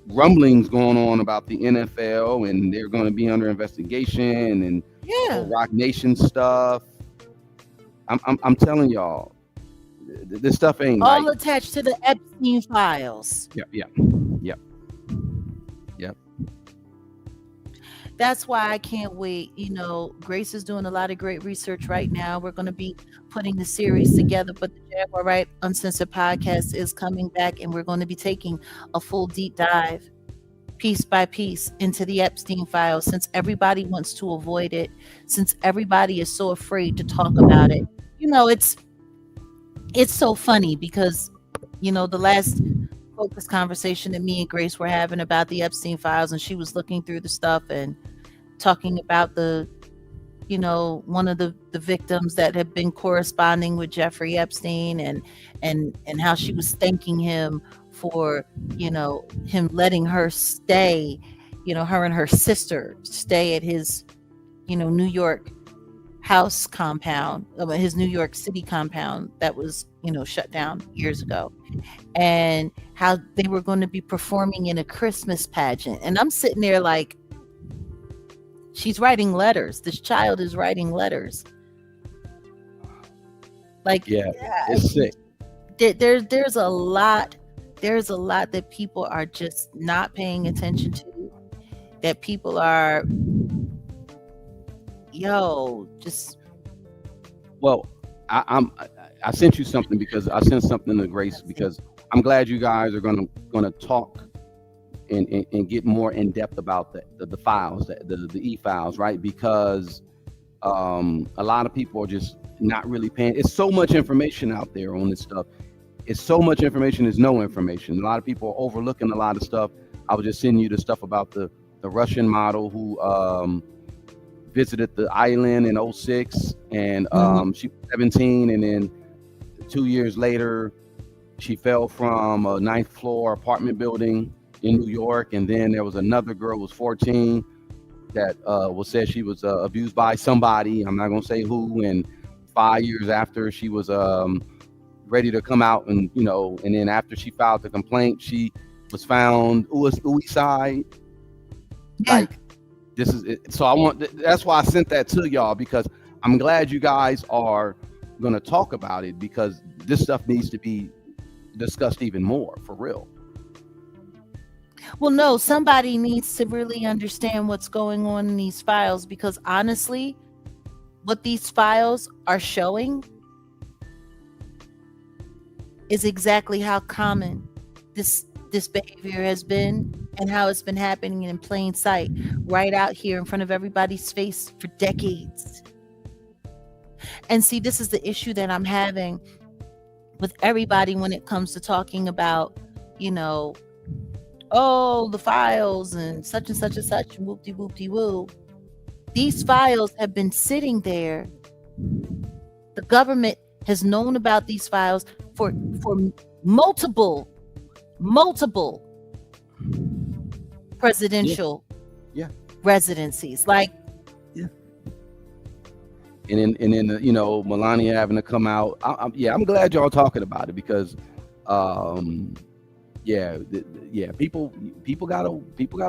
rumblings going on about the NFL, and they're going to be under investigation and Rock Nation stuff. I'm telling y'all, this stuff ain't all attached to the Epstein files. Yep. That's why I can't wait. Grace is doing a lot of great research right now. We're going to be putting the series together, but the Jaguar Wright Uncensored podcast is coming back, and we're going to be taking a full deep dive, piece by piece, into the Epstein files, since everybody wants to avoid it, since everybody is so afraid to talk about it. It's so funny because, the last focus conversation that me and Grace were having about the Epstein files, and she was looking through the stuff and talking about the, one of the victims that had been corresponding with Jeffrey Epstein, and how she was thanking him for, him letting her stay, her and her sister stay at his, New York house compound, his New York City compound that was, shut down years ago, and how they were going to be performing in a Christmas pageant. And I'm sitting there like, she's writing letters. This child is writing letters. Like, it's sick. There's a lot that people are just not paying attention to, that people are well, I sent you something because I sent something to Grace because I'm glad you guys are gonna talk and get more in depth about the files, the e-files, right? Because a lot of people are just not really paying. It's so much information out there on this stuff. It's so much information is no information. A lot of people are overlooking a lot of stuff. I was just sending you the stuff about the Russian model who visited the island in 2006, and she was 17, and then 2 years later, she fell from a ninth floor apartment building in New York, and then there was another girl who was 14 that was said she was abused by somebody. I'm not gonna say who. And 5 years after, she was ready to come out, and and then after she filed the complaint, she was found suicide. Yeah. Like, this is it. So that's why I sent that to y'all, because I'm glad you guys are gonna talk about it, because this stuff needs to be discussed even more, for real. Well, no, somebody needs to really understand what's going on in these files, because honestly, what these files are showing is exactly how common this behavior has been, and how it's been happening in plain sight, right out here in front of everybody's face for decades. And see, this is the issue that I'm having with everybody when it comes to talking about, oh, the files and such and such and such, and whoop de whoop de woo. These files have been sitting there. The government has known about these files for multiple presidential Yeah. residencies. Like, Yeah. And then Melania having to come out. I'm glad y'all talking about it, because people gotta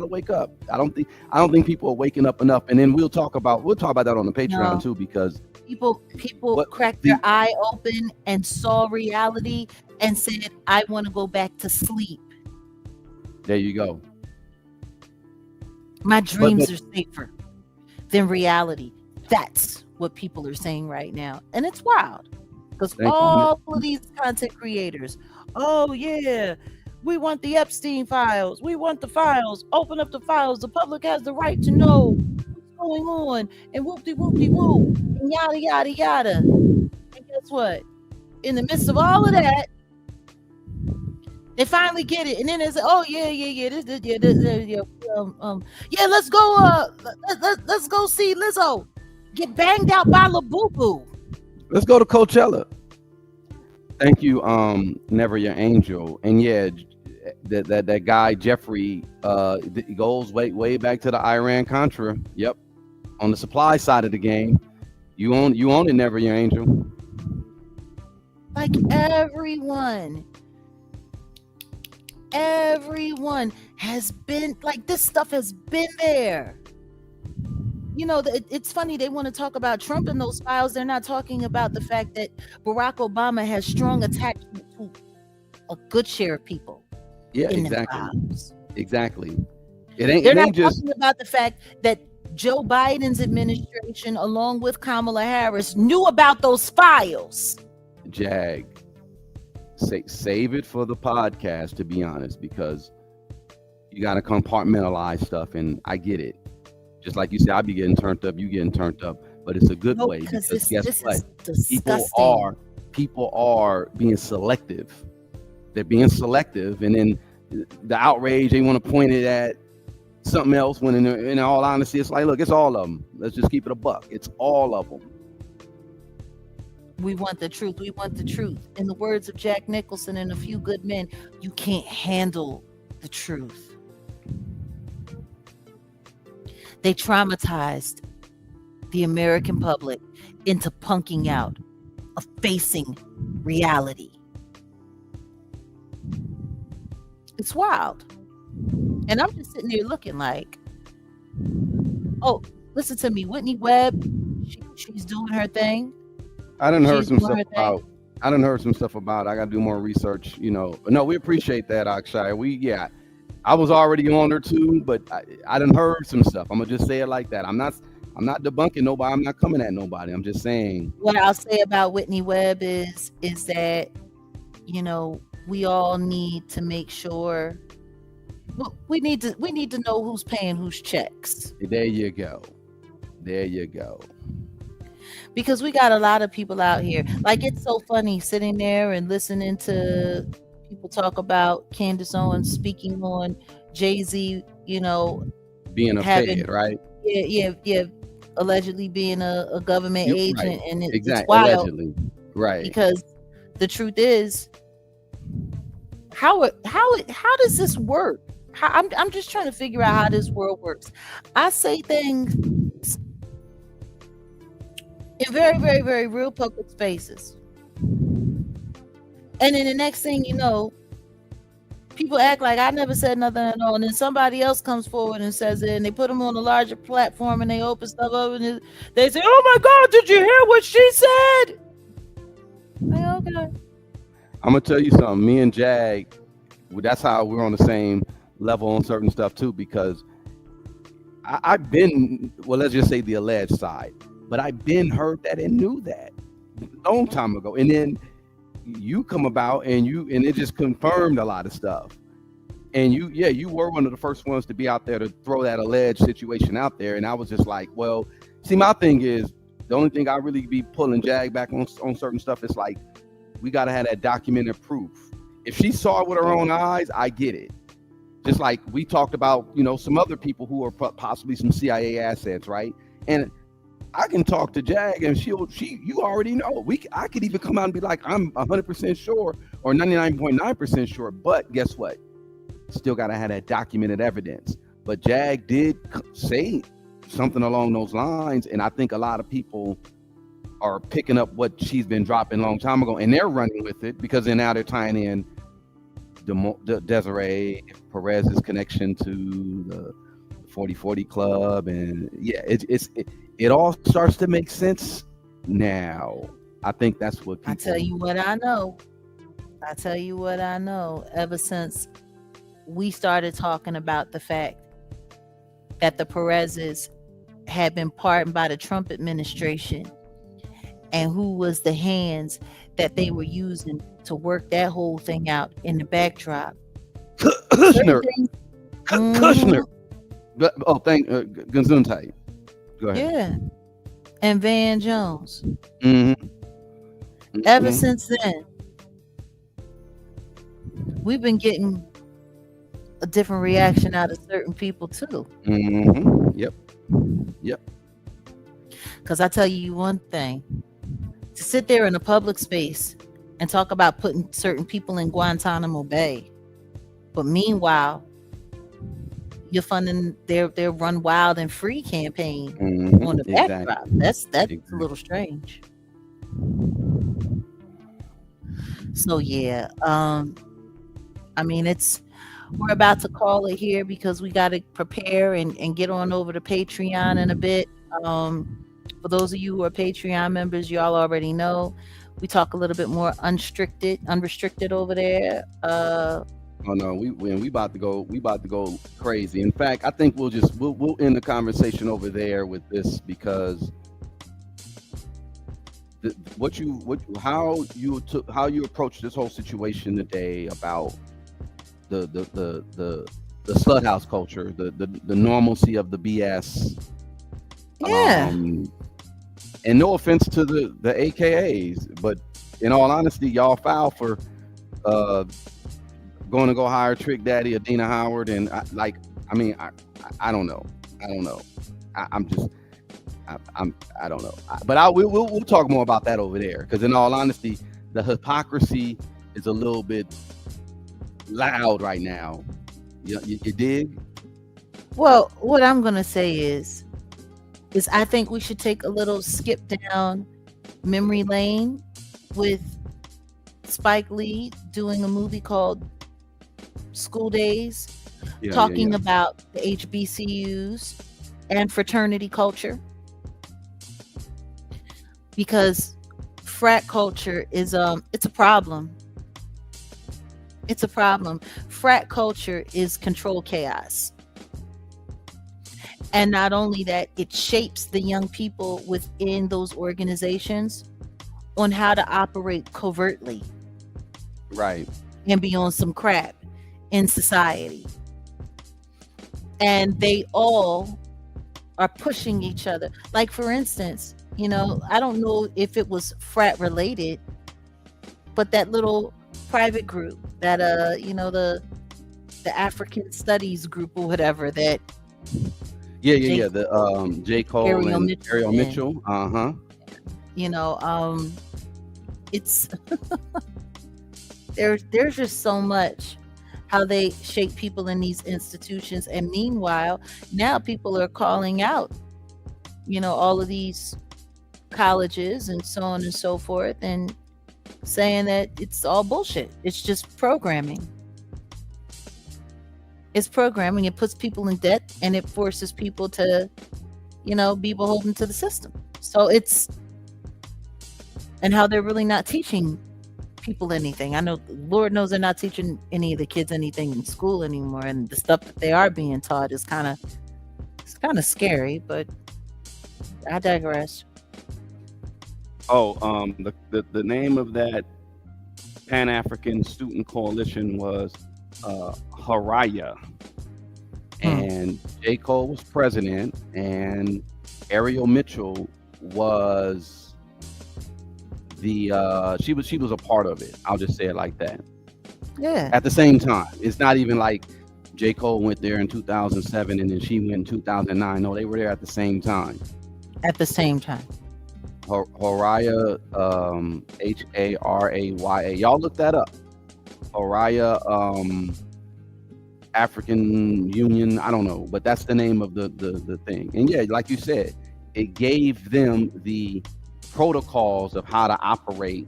wake up. I don't think people are waking up enough. And then we'll talk about that on the Patreon no, too, because people what cracked the their eye open and saw reality and said, I want to go back to sleep. there you go. My But dreams are safer than reality. That's what people are saying right now. And it's wild, because thank you. all of these content creators, oh yeah, we want the Epstein files. We want the files. Open up the files. The public has the right to know what's going on. And whoop-de-whoop-de-woo. And yada, yada, yada. And guess what? In the midst of all of that, they finally get it. And then they say, oh, yeah. Yeah, let's go. Let's go see Lizzo get banged out by La Boo Boo. Let's go to Coachella. Thank you, Never Your Angel. And yeah, that guy Jeffrey goes way back to the Iran Contra. Yep, on the supply side of the game, you own it, Never Your Angel. Like everyone has been like, this stuff has been there. It's funny, they want to talk about Trump in those files. They're not talking about the fact that Barack Obama has strong attachment to a good share of people. Yeah, in exactly. the files. Exactly. They're It not ain't just talking about the fact that Joe Biden's administration, along with Kamala Harris, knew about those files. Jag. Save it for the podcast, to be honest, because you got to compartmentalize stuff, and I get it. Just like you said, I be getting turned up, you getting turned up, but it's a good way, because guess what? Is People disgusting. are being selective. They're being selective, and then the outrage, they want to point it at something else, when in all honesty, it's like, look, it's all of them. Let's just keep it a buck. It's all of them. We want the truth. We want the truth. In the words of Jack Nicholson and A Few Good Men, you can't handle the truth. They traumatized the American public into punking out of facing reality. It's wild. And I'm just sitting there looking like, oh, listen to me. Whitney Webb, she's doing her thing. I done heard She's some doing stuff her thing. about. I got to do more research. No, we appreciate that, Akshay. I was already on her too, but I done heard some stuff. I'm gonna just say it like that. I'm not debunking nobody. I'm not coming at nobody. I'm just saying. What I'll say about Whitney Webb is that, we all need to make sure. We need to know who's paying whose checks. There you go. Because we got a lot of people out here. Like, it's so funny sitting there and listening to people talk about Candace Owens speaking on Jay-Z, Being a fed, right? Yeah, allegedly being a government agent, right. and it's Exactly. wild. Allegedly, right? Because the truth is, how does this work? I'm just trying to figure out how this world works. I say things in very, very, very real public spaces, and then the next thing you know, people act like I never said nothing at all, and then somebody else comes forward and says it, and they put them on a larger platform, and they open stuff up, and they say, "Oh my God, did you hear what she said?" Like, okay. I'm gonna tell you something. Me and Jag, that's how we're on the same level on certain stuff too. Because I've been, well, let's just say the alleged side, but I've been heard that and knew that a long time ago. And then you come about and it just confirmed a lot of stuff. And you were one of the first ones to be out there to throw that alleged situation out there. And I was just like, well, see, my thing is the only thing I really be pulling Jag back on certain stuff is like, we got to have that documented proof. If she saw it with her own eyes, I get it. Just like we talked about, some other people who are possibly some CIA assets, right? And I can talk to Jag, and you already know. I could even come out and be like, I'm 100% sure or 99.9% sure. But guess what? Still got to have that documented evidence. But Jag did say something along those lines, and I think a lot of people are picking up what she's been dropping a long time ago, and they're running with it because then now they're tying in the Desiree Perez's connection to the 40/40 Club, and yeah, it all starts to make sense now. I think that's what people... I tell you what I know. Ever since we started talking about the fact that the Perez's had been pardoned by the Trump administration, and who was the hands that they were using to work that whole thing out in the backdrop. Kushner. Kushner. Oh, Gesundheit. Go ahead. Yeah. And Van Jones. Mm-hmm. Ever since then, we've been getting a different reaction out of certain people too. Mm-hmm. Yep. Because I tell you one thing, to sit there in a public space and talk about putting certain people in Guantanamo Bay, but meanwhile, you're funding their Run Wild and Free campaign on the backdrop. That's a little strange. So yeah, I mean, we're about to call it here because we got to prepare and get on over to Patreon in a bit. For those of you who are Patreon members, y'all already know we talk a little bit more unrestricted over there. Oh no, we about to go crazy. In fact, I think we'll end the conversation over there with this because how you approach this whole situation today about the slut house culture, the normalcy of the BS. Yeah. And no offense to the AKAs, but in all honesty, y'all foul for going to go hire Trick Daddy, Adina Howard, and I don't know. I don't know. I don't know. But we'll talk more about that over there because in all honesty, the hypocrisy is a little bit loud right now. You dig? Well, what I'm gonna say is I think we should take a little skip down memory lane with Spike Lee doing a movie called School Days, talking about the HBCUs and fraternity culture, because frat culture is it's a problem. It's a problem. Frat culture is control chaos. And not only that, it shapes the young people within those organizations on how to operate covertly. Right. And be on some crap in society. And they all are pushing each other. Like, for instance, I don't know if it was frat related, but that little private group that, the African Studies group or whatever that... Yeah. The J. Cole and Ariel Mitchell. It's there's just so much how they shape people in these institutions, and meanwhile, now people are calling out, all of these colleges and so on and so forth, and saying that it's all bullshit. It's just programming. It's programming. It puts people in debt and it forces people to, be beholden to the system. So it's, and how they're really not teaching people anything. I know, Lord knows, they're not teaching any of the kids anything in school anymore, and the stuff that they are being taught is it's kind of scary. But I digress. Oh, the name of that Pan African Student Coalition was Haraya, Hmm. and J. Cole was president, and Ariel Mitchell was she was a part of it. I'll just say it like that. Yeah, At the same time, it's not even like J. Cole went there in 2007 and then she went in 2009. No, they were there at the same time. at the same time. Horaya, Haraya. Y'all look that up. Horaya, African Union. I don't know, but that's the name of the thing. And yeah, like you said, it gave them the protocols of how to operate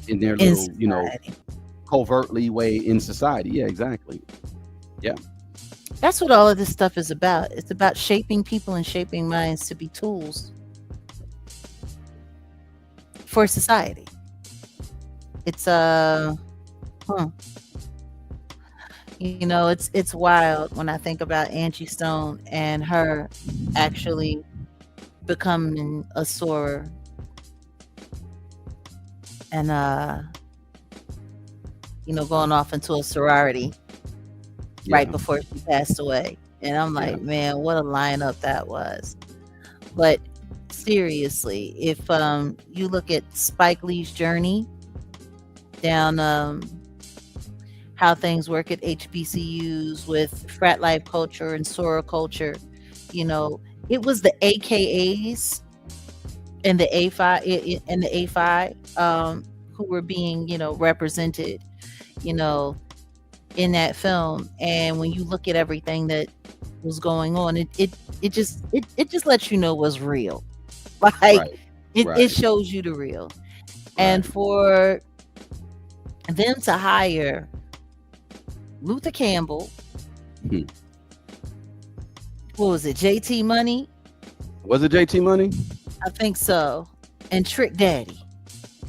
in their In little, society. covertly way in society. Yeah, exactly. Yeah, That's what all of this stuff is about. It's about shaping people and shaping minds to be tools for society. It's hmm. It's wild when I think about Angie Stone and her actually becoming a soarer, and going off into a sorority right yeah, before she passed away. And I'm yeah, like, man, what a lineup that was. But seriously, if you look at Spike Lee's journey down how things work at HBCUs with frat life culture and soror culture, you know, it was the AKAs and the A5 who were being, represented, you know, in that film. And when you look at everything that was going on, it just lets you know what's real. Like right, it right, shows you the real. And right. for them to hire Luther Campbell, Hmm. what was it, JT Money? Was it JT Money? I think so. And Trick Daddy.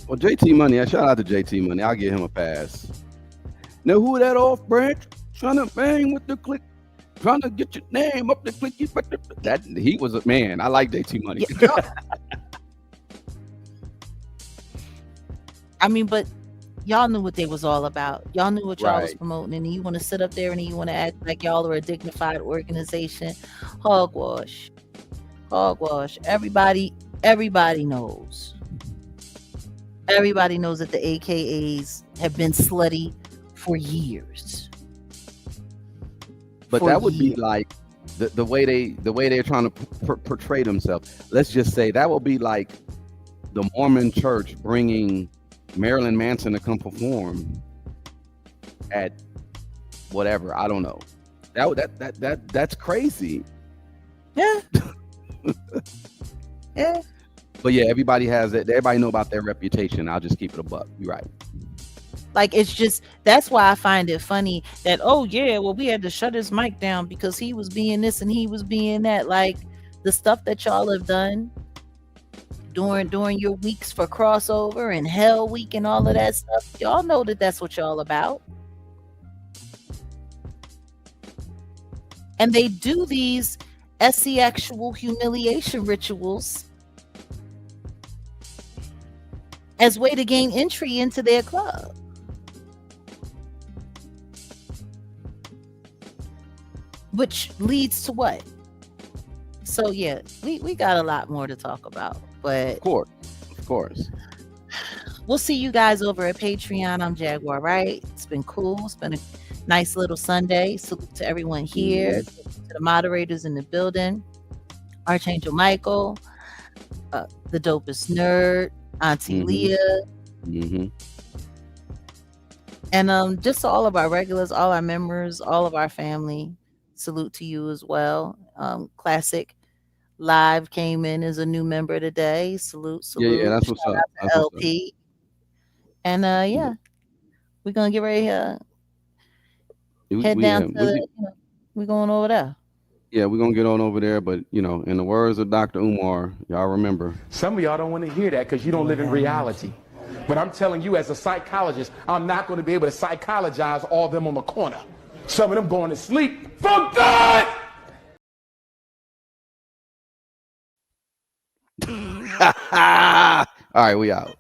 Well, JT Money. I shout out to JT Money. I'll give him a pass. Now, who that off branch trying to bang with the click, trying to get your name up the clicky? But that he was a man. I like JT Money. Yeah, I mean, but y'all knew what they was all about. Y'all knew what y'all was Right. promoting, and you want to sit up there and you want to act like y'all are a dignified organization. Hogwash, hogwash. Everybody knows. Everybody knows that the AKAs have been slutty for years. But For that would be years. like the way they're trying to portray themselves. Let's just say that would be like the Mormon Church bringing Marilyn Manson to come perform at whatever. I don't know. That's crazy. Yeah, yeah. But yeah, everybody has it. Everybody know about their reputation. I'll just keep it a buck. You're right. Like, it's just, that's why I find it funny that, oh yeah, well, we had to shut his mic down because he was being this and he was being that. Like, the stuff that y'all have done during your weeks for crossover and Hell Week and all of that stuff, y'all know that that's what y'all about. And they do these sexual humiliation rituals as way to gain entry into their club. Which leads to what? So yeah, we got a lot more to talk about, but Of course. Of course. we'll see you guys over at Patreon. I'm Jaguar Wright. It's been cool. It's been a nice little Sunday. Salute to everyone here, Mhm. to the moderators in the building, Archangel Michael, the dopest nerd, Auntie Mm-hmm. Leah, Mm-hmm. and just to all of our regulars, all our members, all of our family. Salute to you as well. Classic Live came in as a new member today. Salute, Yeah, yeah, salute. that's what's Shout up. out That's to what's up. LP. And Yeah, yeah, we're gonna get ready to head we down yeah, to we we're going over there. yeah, we're gonna get on over there, but in the words of Dr. Umar, y'all remember. Some of y'all don't want to hear that because you don't live in reality. But I'm telling you, as a psychologist, I'm not going to be able to psychologize all of them on the corner. Some of them going to sleep for good. All right, we out.